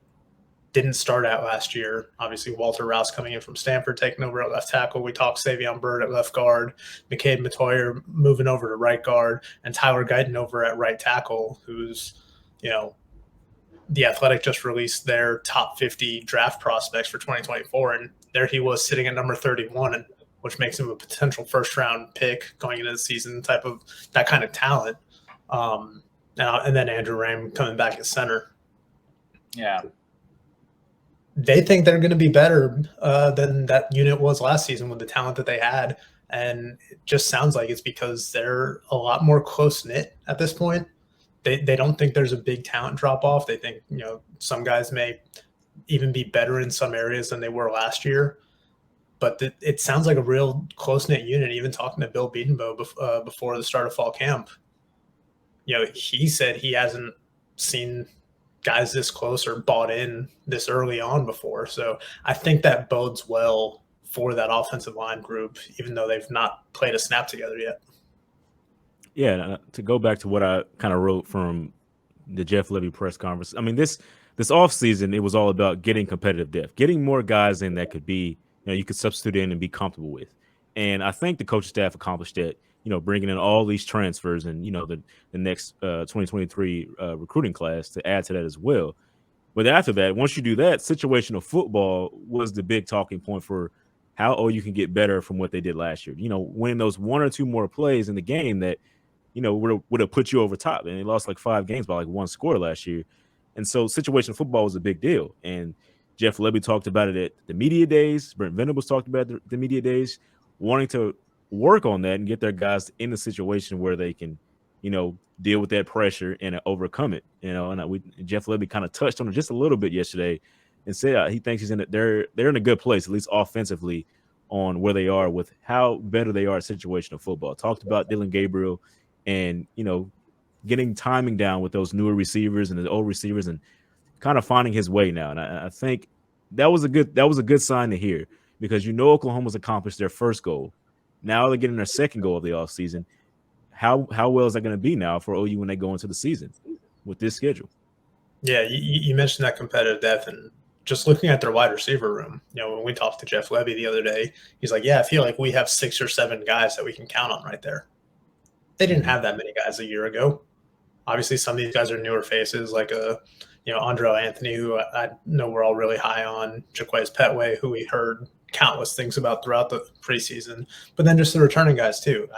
didn't start at last year. Obviously, Walter Rouse coming in from Stanford, taking over at left tackle. We talked Savion Byrd at left guard, McCabe Matoyer moving over to right guard, and Tyler Guyton over at right tackle, who's, The Athletic just released their top 50 draft prospects for 2024, and there he was sitting at number 31, which makes him a potential first-round pick going into the season, that kind of talent. And then Andrew Rame coming back at center. Yeah. They think they're going to be better than that unit was last season with the talent that they had, and it just sounds like it's because they're a lot more close-knit at this point. They don't think there's a big talent drop-off. They think, some guys may even be better in some areas than they were last year. But it sounds like a real close-knit unit. Even talking to Bill Bedenbaugh before the start of fall camp, he said he hasn't seen guys this close or bought in this early on before. So I think that bodes well for that offensive line group, even though they've not played a snap together yet. Yeah, to go back to what I kind of wrote from the Jeff Lebby press conference, this offseason, it was all about getting competitive depth, getting more guys in that could be, you could substitute in and be comfortable with. And I think the coaching staff accomplished that bringing in all these transfers and, the next 2023 recruiting class to add to that as well. But after that, once you do that, situational football was the big talking point for how you can get better from what they did last year. Winning those one or two more plays in the game that, would have put you over top. And they lost like 5 games by like 1 score last year. And so situational football was a big deal. And Jeff Lebby talked about it at the media days. Brent Venables talked about it at the media days, wanting to work on that and get their guys in a situation where they can, deal with that pressure and overcome it. And Jeff Lebby kind of touched on it just a little bit yesterday and said he thinks they're in a good place, at least offensively, on where they are with how better they are at situational football. Talked about Dylan Gabriel and, getting timing down with those newer receivers and the old receivers and kind of finding his way now. And I think that was a good sign to hear, because Oklahoma's accomplished their first goal. Now they're getting their second goal of the offseason. How well is that going to be now for OU when they go into the season with this schedule? Yeah, you mentioned that competitive depth, and just looking at their wide receiver room, when we talked to Jeff Lebby the other day, he's like, yeah, I feel like we have 6 or 7 guys that we can count on right there. They didn't have that many guys a year ago. Obviously, some of these guys are newer faces, like Andrell Anthony, who I know we're all really high on, Jaquez Petway, who we heard countless things about throughout the preseason, but then just the returning guys too.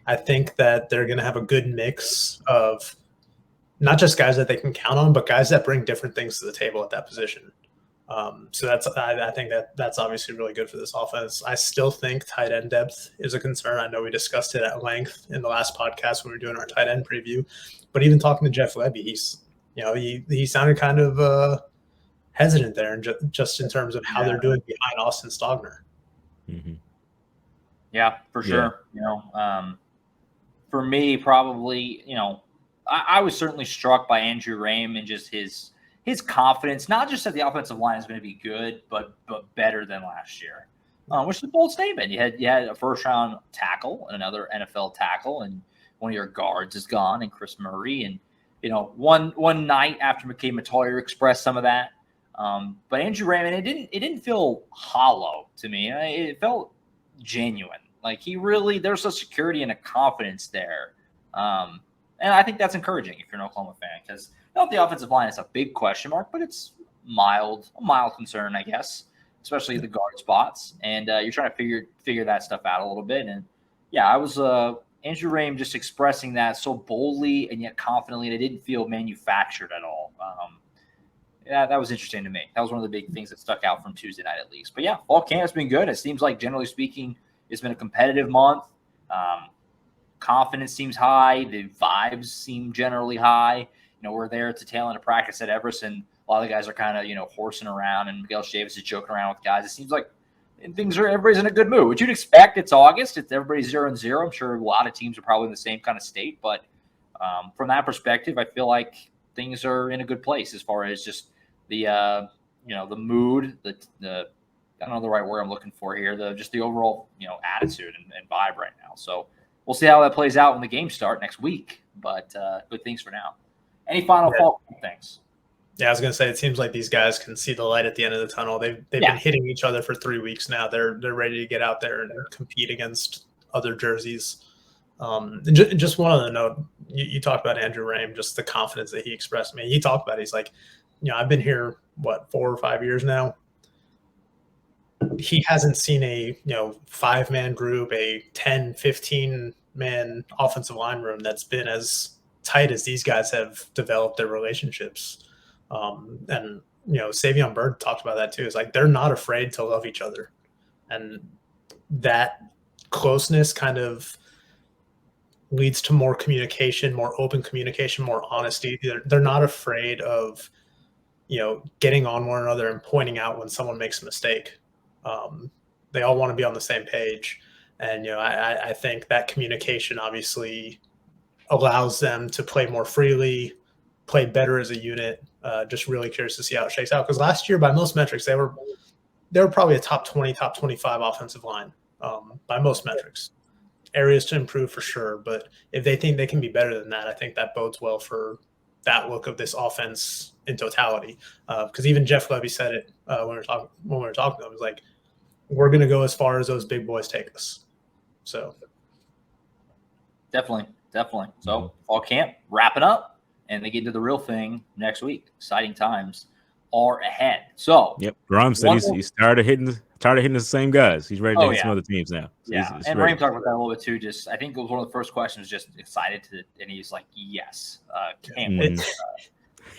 I think that they're going to have a good mix of not just guys that they can count on, but guys that bring different things to the table at that position. So I think that's obviously really good for this offense. I still think tight end depth is a concern. I know we discussed it at length in the last podcast when we were doing our tight end preview, but even talking to Jeff Lebby, he sounded kind of hesitant there, and just in terms of how they're doing behind Austin Stogner. Mm-hmm. Yeah, for sure. For me, probably, I was certainly struck by Andrew Raym and just his confidence, not just that the offensive line is going to be good, but better than last year, which is a bold statement. You had a first-round tackle and another NFL tackle, and one of your guards is gone, and Chris Murray. And, one night after McKay Matoyer expressed some of that. But Andrew Raym, it didn't feel hollow to me. It felt genuine. Like there's a security and a confidence there. And I think that's encouraging if you're an Oklahoma fan, because the offensive line is a big question mark, but it's a mild concern, I guess, especially the guard spots. And you're trying to figure that stuff out a little bit. And I was Andrew Raym just expressing that so boldly and yet confidently, and it didn't feel manufactured at all. That was interesting to me. That was one of the big things that stuck out from Tuesday night, at least. But fall camp's been good. It seems like, generally speaking, it's been a competitive month. Confidence seems high. The vibes seem generally high. We're there at the tail end of practice at Everest, and a lot of the guys are kind of, horsing around, and Miguel Chavis is joking around with guys. It seems like everybody's in a good mood, which you'd expect. It's August. It's everybody's 0-0. I'm sure a lot of teams are probably in the same kind of state, but from that perspective, I feel like things are in a good place as far as just the the mood, the I don't know the right word I'm looking for here, the overall attitude and vibe right now. So we'll see how that plays out when the games start next week. But good things for now. Any final fall things? Yeah, I was going to say, it seems like these guys can see the light at the end of the tunnel. They've been hitting each other for 3 weeks now. They're ready to get out there and compete against other jerseys. Just one other note, you talked about Andrew Raym, just the confidence that he expressed. He talked about it. He's like, I've been here, 4 or 5 years now. He hasn't seen a 5-man group, a 10, 15-man offensive line room that's been as tight as these guys have developed their relationships. And Savion Byrd talked about that too. It's like they're not afraid to love each other, and that closeness kind of leads to more communication, more open communication, more honesty. They're not afraid of getting on one another and pointing out when someone makes a mistake. They all want to be on the same page, and I think that communication obviously allows them to play more freely, play better as a unit. Just really curious to see how it shakes out, because last year, by most metrics, they were probably a top 20, top 25 offensive line by most metrics. Areas to improve for sure, but if they think they can be better than that, I think that bodes well for that look of this offense in totality. Because even Jeff Lebby said it when we were talking to him. It was like, we're going to go as far as those big boys take us. So, Definitely. So fall camp wrapping up, and they get into the real thing next week. Exciting times are ahead. So Grimes said he's tired of hitting the same guys. He's ready to hit some other teams now. So yeah, and Raym talked about that a little bit too. Just I think it was one of the first questions. Just excited to, and he's like, "Yes, can't wait."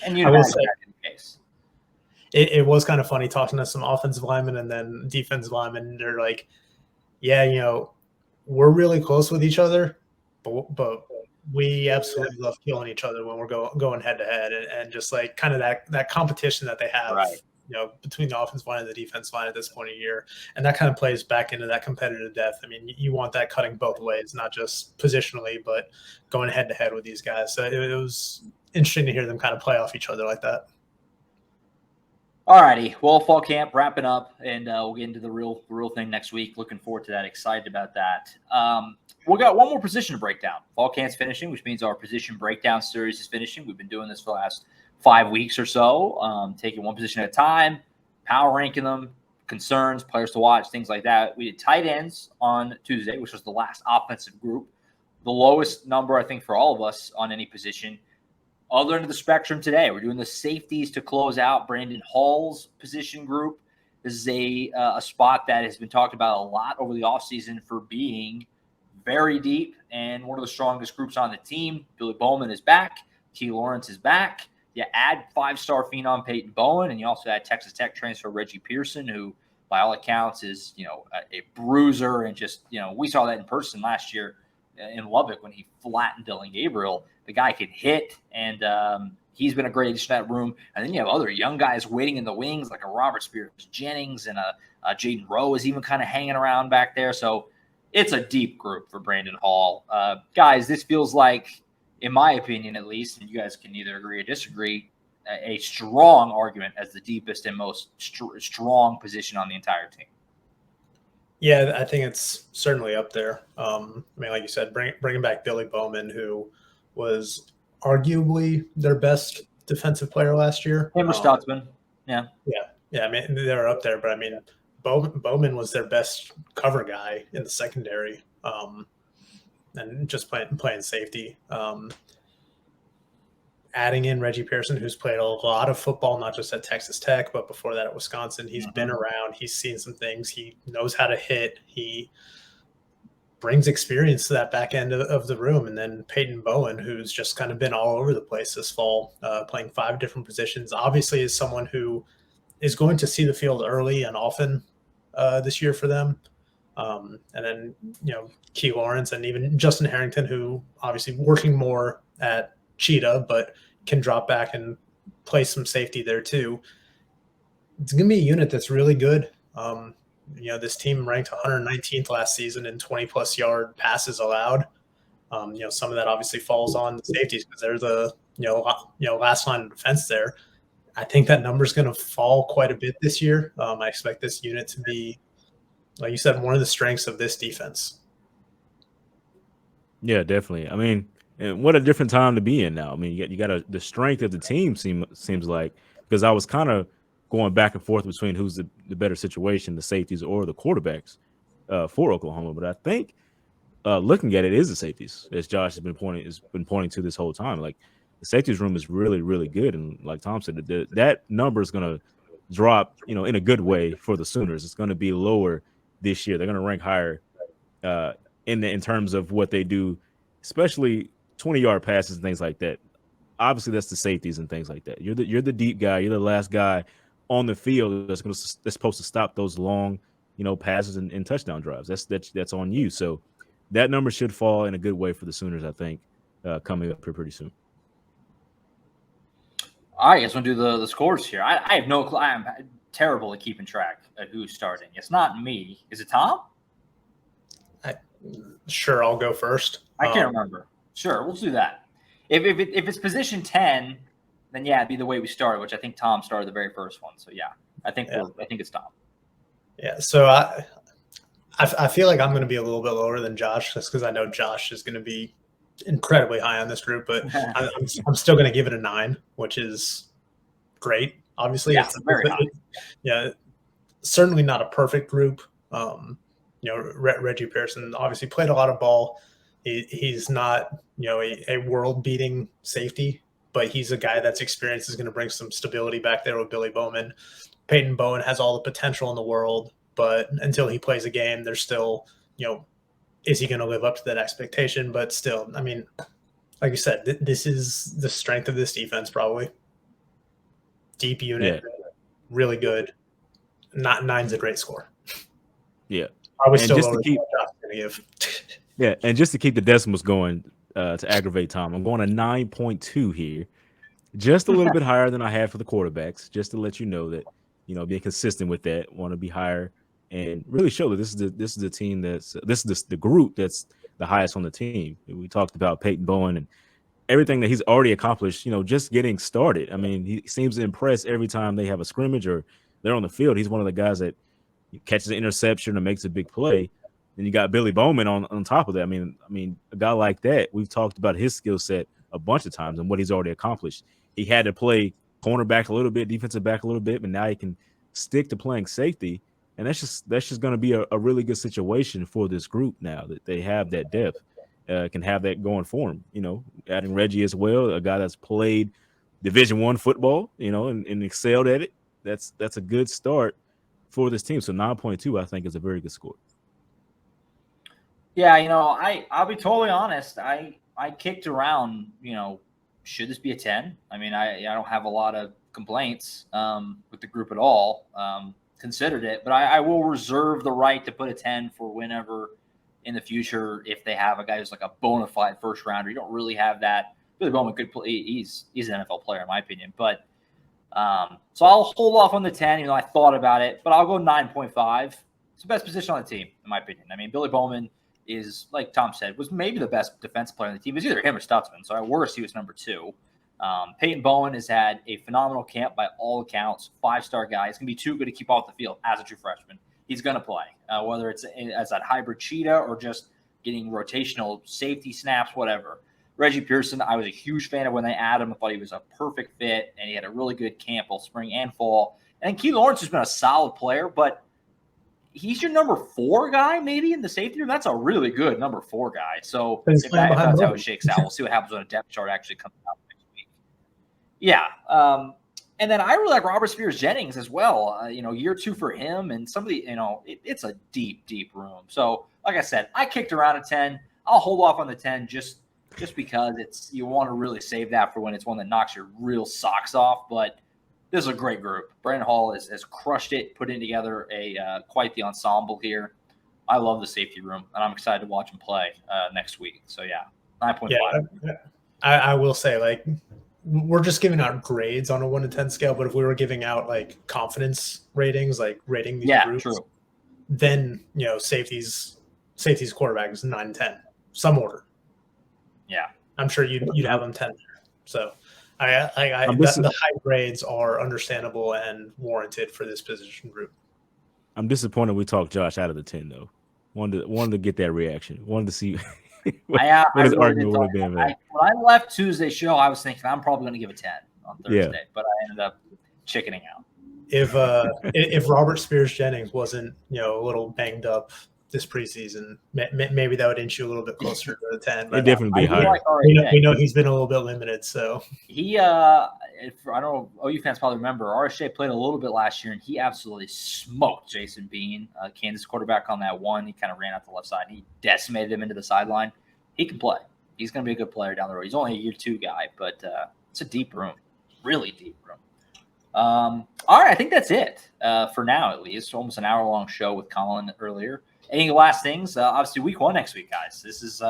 And you know that's the case. It was kind of funny talking to some offensive linemen and then defensive linemen. They're like, "Yeah, we're really close with each other, but we absolutely love killing each other when we're going head to head, and just like kind of that competition that they have." Right. Between the offensive line and the defensive line at this point of year. And that kind of plays back into that competitive depth. I mean, you want that cutting both ways, not just positionally, but going head to head with these guys. So it was interesting to hear them kind of play off each other like that. All righty. Well, fall camp wrapping up, and we'll get into the real thing next week. Looking forward to that. Excited about that. We got one more position to break down. Fall camp's finishing, which means our position breakdown series is finishing. We've been doing this for the last 5 weeks or so, taking one position at a time, power ranking them, concerns, players to watch, things like that. We did tight ends on Tuesday, which was the last offensive group. The lowest number, I think, for all of us on any position. Other end of the spectrum today, we're doing the safeties to close out Brandon Hall's position group. This is a spot that has been talked about a lot over the offseason for being very deep and one of the strongest groups on the team. Billy Bowman is back. T. Lawrence is back. You add 5-star phenom Peyton Bowen, and you also add Texas Tech transfer Reggie Pearson, who, by all accounts, is a bruiser, and just we saw that in person last year in Lubbock when he flattened Dylan Gabriel. The guy can hit, and he's been a great addition to that room. And then you have other young guys waiting in the wings, like a Robert Spears Jennings, and a Jaden Rowe is even kind of hanging around back there. So it's a deep group for Brandon Hall. Guys, this feels like, in my opinion at least, and you guys can either agree or disagree, a strong argument as the deepest and most strong position on the entire team. Yeah, I think it's certainly up there. I mean, like you said, bringing back Billy Bowman, who was arguably their best defensive player last year. Him or Stutzman. Yeah. I mean, they're up there, but I mean, Bowman was their best cover guy in the secondary. And just playing safety. Adding in Reggie Pearson, who's played a lot of football, not just at Texas Tech, but before that at Wisconsin. He's been around. He's seen some things. He knows how to hit. He brings experience to that back end of the room. And then Peyton Bowen, who's just kind of been all over the place this fall, playing 5 different positions, obviously is someone who is going to see the field early and often this year for them. And then, Key Lawrence and even Justin Harrington, who obviously working more at Cheetah, but can drop back and play some safety there too. It's going to be a unit that's really good. This team ranked 119th last season in 20-plus yard passes allowed. Some of that obviously falls on the safeties because they're the last line of defense there. I think that number is going to fall quite a bit this year. I expect this unit to be, like you said, one of the strengths of this defense. Yeah, definitely. I mean, and what a different time to be in now. I mean, you got the strength of the team seems like, because I was kind of going back and forth between who's the better situation, the safeties or the quarterbacks for Oklahoma. But I think looking at it is the safeties, as Josh has been pointing to this whole time. Like the safeties room is really, really good, and like Tom said, that number is going to drop, in a good way for the Sooners. It's going to be lower this year. They're going to rank higher in terms of what they do, especially 20-yard passes and things like that. Obviously, that's the safeties and things like that. You're the deep guy. You're the last guy on the field that's supposed to stop those long, passes and touchdown drives. That's on you. So that number should fall in a good way for the Sooners, I think, coming up here pretty soon. All right, guys, want to do the scores here? I have no clue. I'm terrible at keeping track of who's starting. It's not me. Is it Tom? Sure, I'll go first. I can't remember. Sure, we'll do that. If it's position 10, then yeah, it'd be the way we started, which I think Tom started the very first one. So yeah, I think it's Tom. Yeah, so I feel like I'm going to be a little bit lower than Josh, just because I know Josh is going to be incredibly high on this group, but I'm still going to give it a 9, which is great. Obviously, yeah, it's very high. Yeah, certainly not a perfect group. Reggie Pearson obviously played a lot of ball He's not, a world-beating safety, but he's a guy that's experienced, is going to bring some stability back there with Billy Bowman. Peyton Bowen has all the potential in the world, but until he plays a game, there's still, is he going to live up to that expectation? But still, I mean, like you said, this is the strength of this defense, probably. Deep unit, really good. Not 9's a great score. Yeah. I was and still just to keep, yeah, and just to keep the decimals going to aggravate Tom, I'm going to 9.2 here, just a little bit higher than I had for the quarterbacks, just to let you know that, being consistent with that, want to be higher and really show that this is the team this is the group that's the highest on the team. We talked about Peyton Bowen and everything that he's already accomplished, just getting started. I mean, he seems to impress every time they have a scrimmage or they're on the field. He's one of the guys that catches an interception or makes a big play. And you got Billy Bowman on top of that. I mean, a guy like that, we've talked about his skill set a bunch of times and what he's already accomplished. He had to play cornerback a little bit, defensive back a little bit, but now he can stick to playing safety. And that's just going to be a really good situation for this group now that they have that depth, can have that going for him. Adding Reggie as well, a guy that's played Division I football, and excelled at it. That's a good start for this team. So 9.2, I think, is a very good score. Yeah, I'll be totally honest. I kicked around, should this be a 10? I mean, I don't have a lot of complaints with the group at all. Considered it, but I will reserve the right to put a 10 for whenever in the future if they have a guy who's like a bona fide first rounder. You don't really have that. Billy Bowman could play. He's an NFL player in my opinion, but so I'll hold off on the 10. I thought about it, but I'll go 9.5. It's the best position on the team in my opinion. I mean, Billy Bowman is, like Tom said, was maybe the best defensive player on the team. It was either him or Stutzman. So at worst, he was number 2. Peyton Bowen has had a phenomenal camp by all accounts. 5-star guy. He's going to be too good to keep off the field as a true freshman. He's going to play, whether it's as that hybrid cheetah or just getting rotational safety snaps, whatever. Reggie Pearson, I was a huge fan of when they added him. I thought he was a perfect fit, and he had a really good camp both spring and fall. And Key Lawrence has been a solid player, but he's your number 4 guy maybe in the safety room. That's a really good number 4 guy. So if that's how it shakes out, we'll see what happens when a depth chart actually comes out next week. Yeah. And then I really like Robert Spears-Jennings as well. Year 2 for him, and some of the, it's a deep, deep room. So like I said, I kicked around a 10. I'll hold off on the 10 just because you want to really save that for when it's one that knocks your real socks off. But this is a great group. Brandon Hall has crushed it, putting together quite the ensemble here. I love the safety room, and I'm excited to watch him play next week. So, yeah, 9.5. Yeah, I will say, we're just giving out grades on a 1 to 10 scale, but if we were giving out, confidence ratings, rating these groups, true. Then, safety's quarterback is 9 and 10, some order. Yeah. I'm sure you'd have them 10 there. So the high grades are understandable and warranted for this position group. I'm disappointed we talked Josh out of the 10 though. Wanted to get that reaction. Wanted to see what his argument would have been. When I left Tuesday's show, I was thinking I'm probably going to give a 10 on Thursday, but I ended up chickening out. If Robert Spears-Jennings wasn't a little banged up this preseason, maybe that would inch you a little bit closer to the 10. It'd definitely be higher. We know he's been a little bit limited, so he. I don't know. OU fans probably remember RSJ played a little bit last year, and he absolutely smoked Jason Bean, Kansas quarterback, on that one. He kind of ran out the left side. He decimated him into the sideline. He can play. He's going to be a good player down the road. He's only a year 2 guy, but it's a deep room, really deep room. All right, I think that's it for now, at least. Almost an hour-long show with Collin earlier. Any last things? Obviously, week 1 next week, guys. This is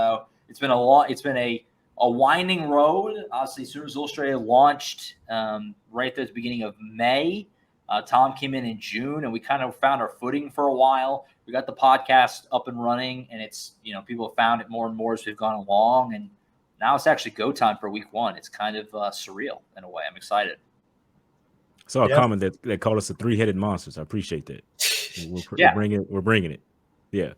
it's been a winding road. Obviously, Sooners Illustrated launched right at the beginning of May. Tom came in June, and we kind of found our footing for a while. We got the podcast up and running, and it's people have found it more and more as we've gone along. And now it's actually go time for week 1. It's kind of surreal in a way. I'm excited. I saw a comment that called us the 3-headed monsters. I appreciate that. We're bringing it. Yeah.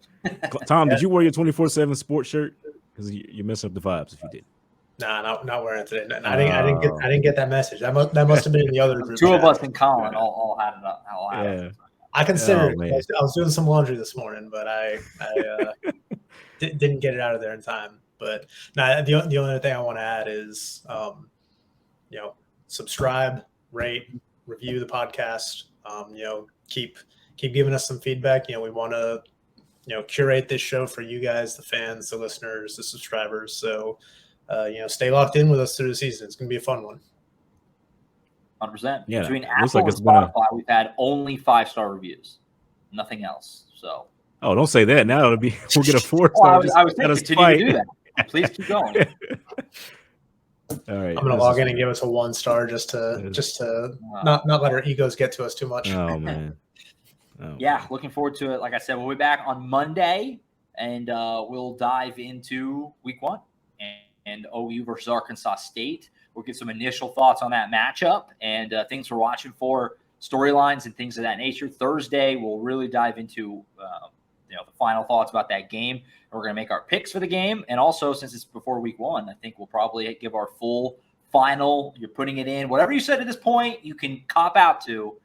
Tom, did you wear your 24/7 sports shirt? Because you're messing up the vibes if you did. Nah, not wearing it today. I didn't get that message. That must have been in the other group. 2 of us and Collin all had it up. I considered it. I was doing some laundry this morning, but I didn't get it out of there in time. But now the only other thing I want to add is, subscribe, rate, review the podcast. Keep giving us some feedback. We want to, curate this show for you guys, the fans, the listeners, the subscribers. So, stay locked in with us through the season. It's going to be a fun one. 100%. Yeah, Between looks Apple like it's and been Spotify, we've had only 5-star reviews, nothing else. So, oh, don't say that. Now we'll get a 4-star. I was saying continue to do that. Please keep going. All right, I'm gonna log in and give us a 1-star just to not let our egos get to us too much. Oh man. Yeah, looking forward to it. Like I said, we'll be back on Monday, and we'll dive into Week 1 and OU versus Arkansas State. We'll get some initial thoughts on that matchup and things we're watching for, storylines and things of that nature. Thursday, we'll really dive into the final thoughts about that game. And we're going to make our picks for the game. And also, since it's before Week 1, I think we'll probably give our full final. You're putting it in. Whatever you said at this point, you can cop out to.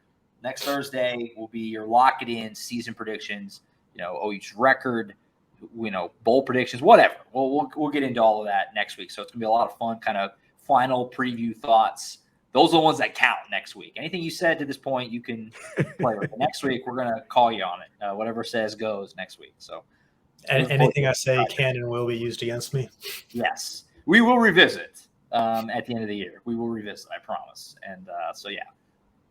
Next Thursday will be your lock it in season predictions, OU's record, bowl predictions, whatever. We'll get into all of that next week. So it's going to be a lot of fun kind of final preview thoughts. Those are the ones that count next week. Anything you said to this point, you can play with. Next week, we're going to call you on it. Whatever says goes next week. So, anything I say can and will be used against me. Yes, we will revisit at the end of the year. We will revisit, I promise. And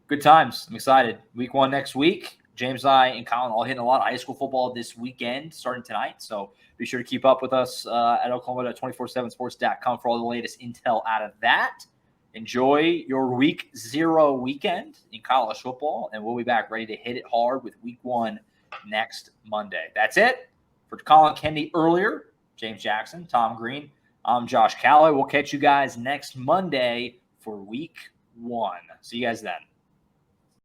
good times. I'm excited. Week 1 next week. James and I and Collin all hitting a lot of high school football this weekend, starting tonight. So be sure to keep up with us at Oklahoma.247sports.com for all the latest intel out of that. Enjoy your Week 0 weekend in college football, and we'll be back ready to hit it hard with Week 1 next Monday. That's it. For Collin Kennedy earlier, James Jackson, Tom Green, I'm Josh Callaway. We'll catch you guys next Monday for Week 1. See you guys then.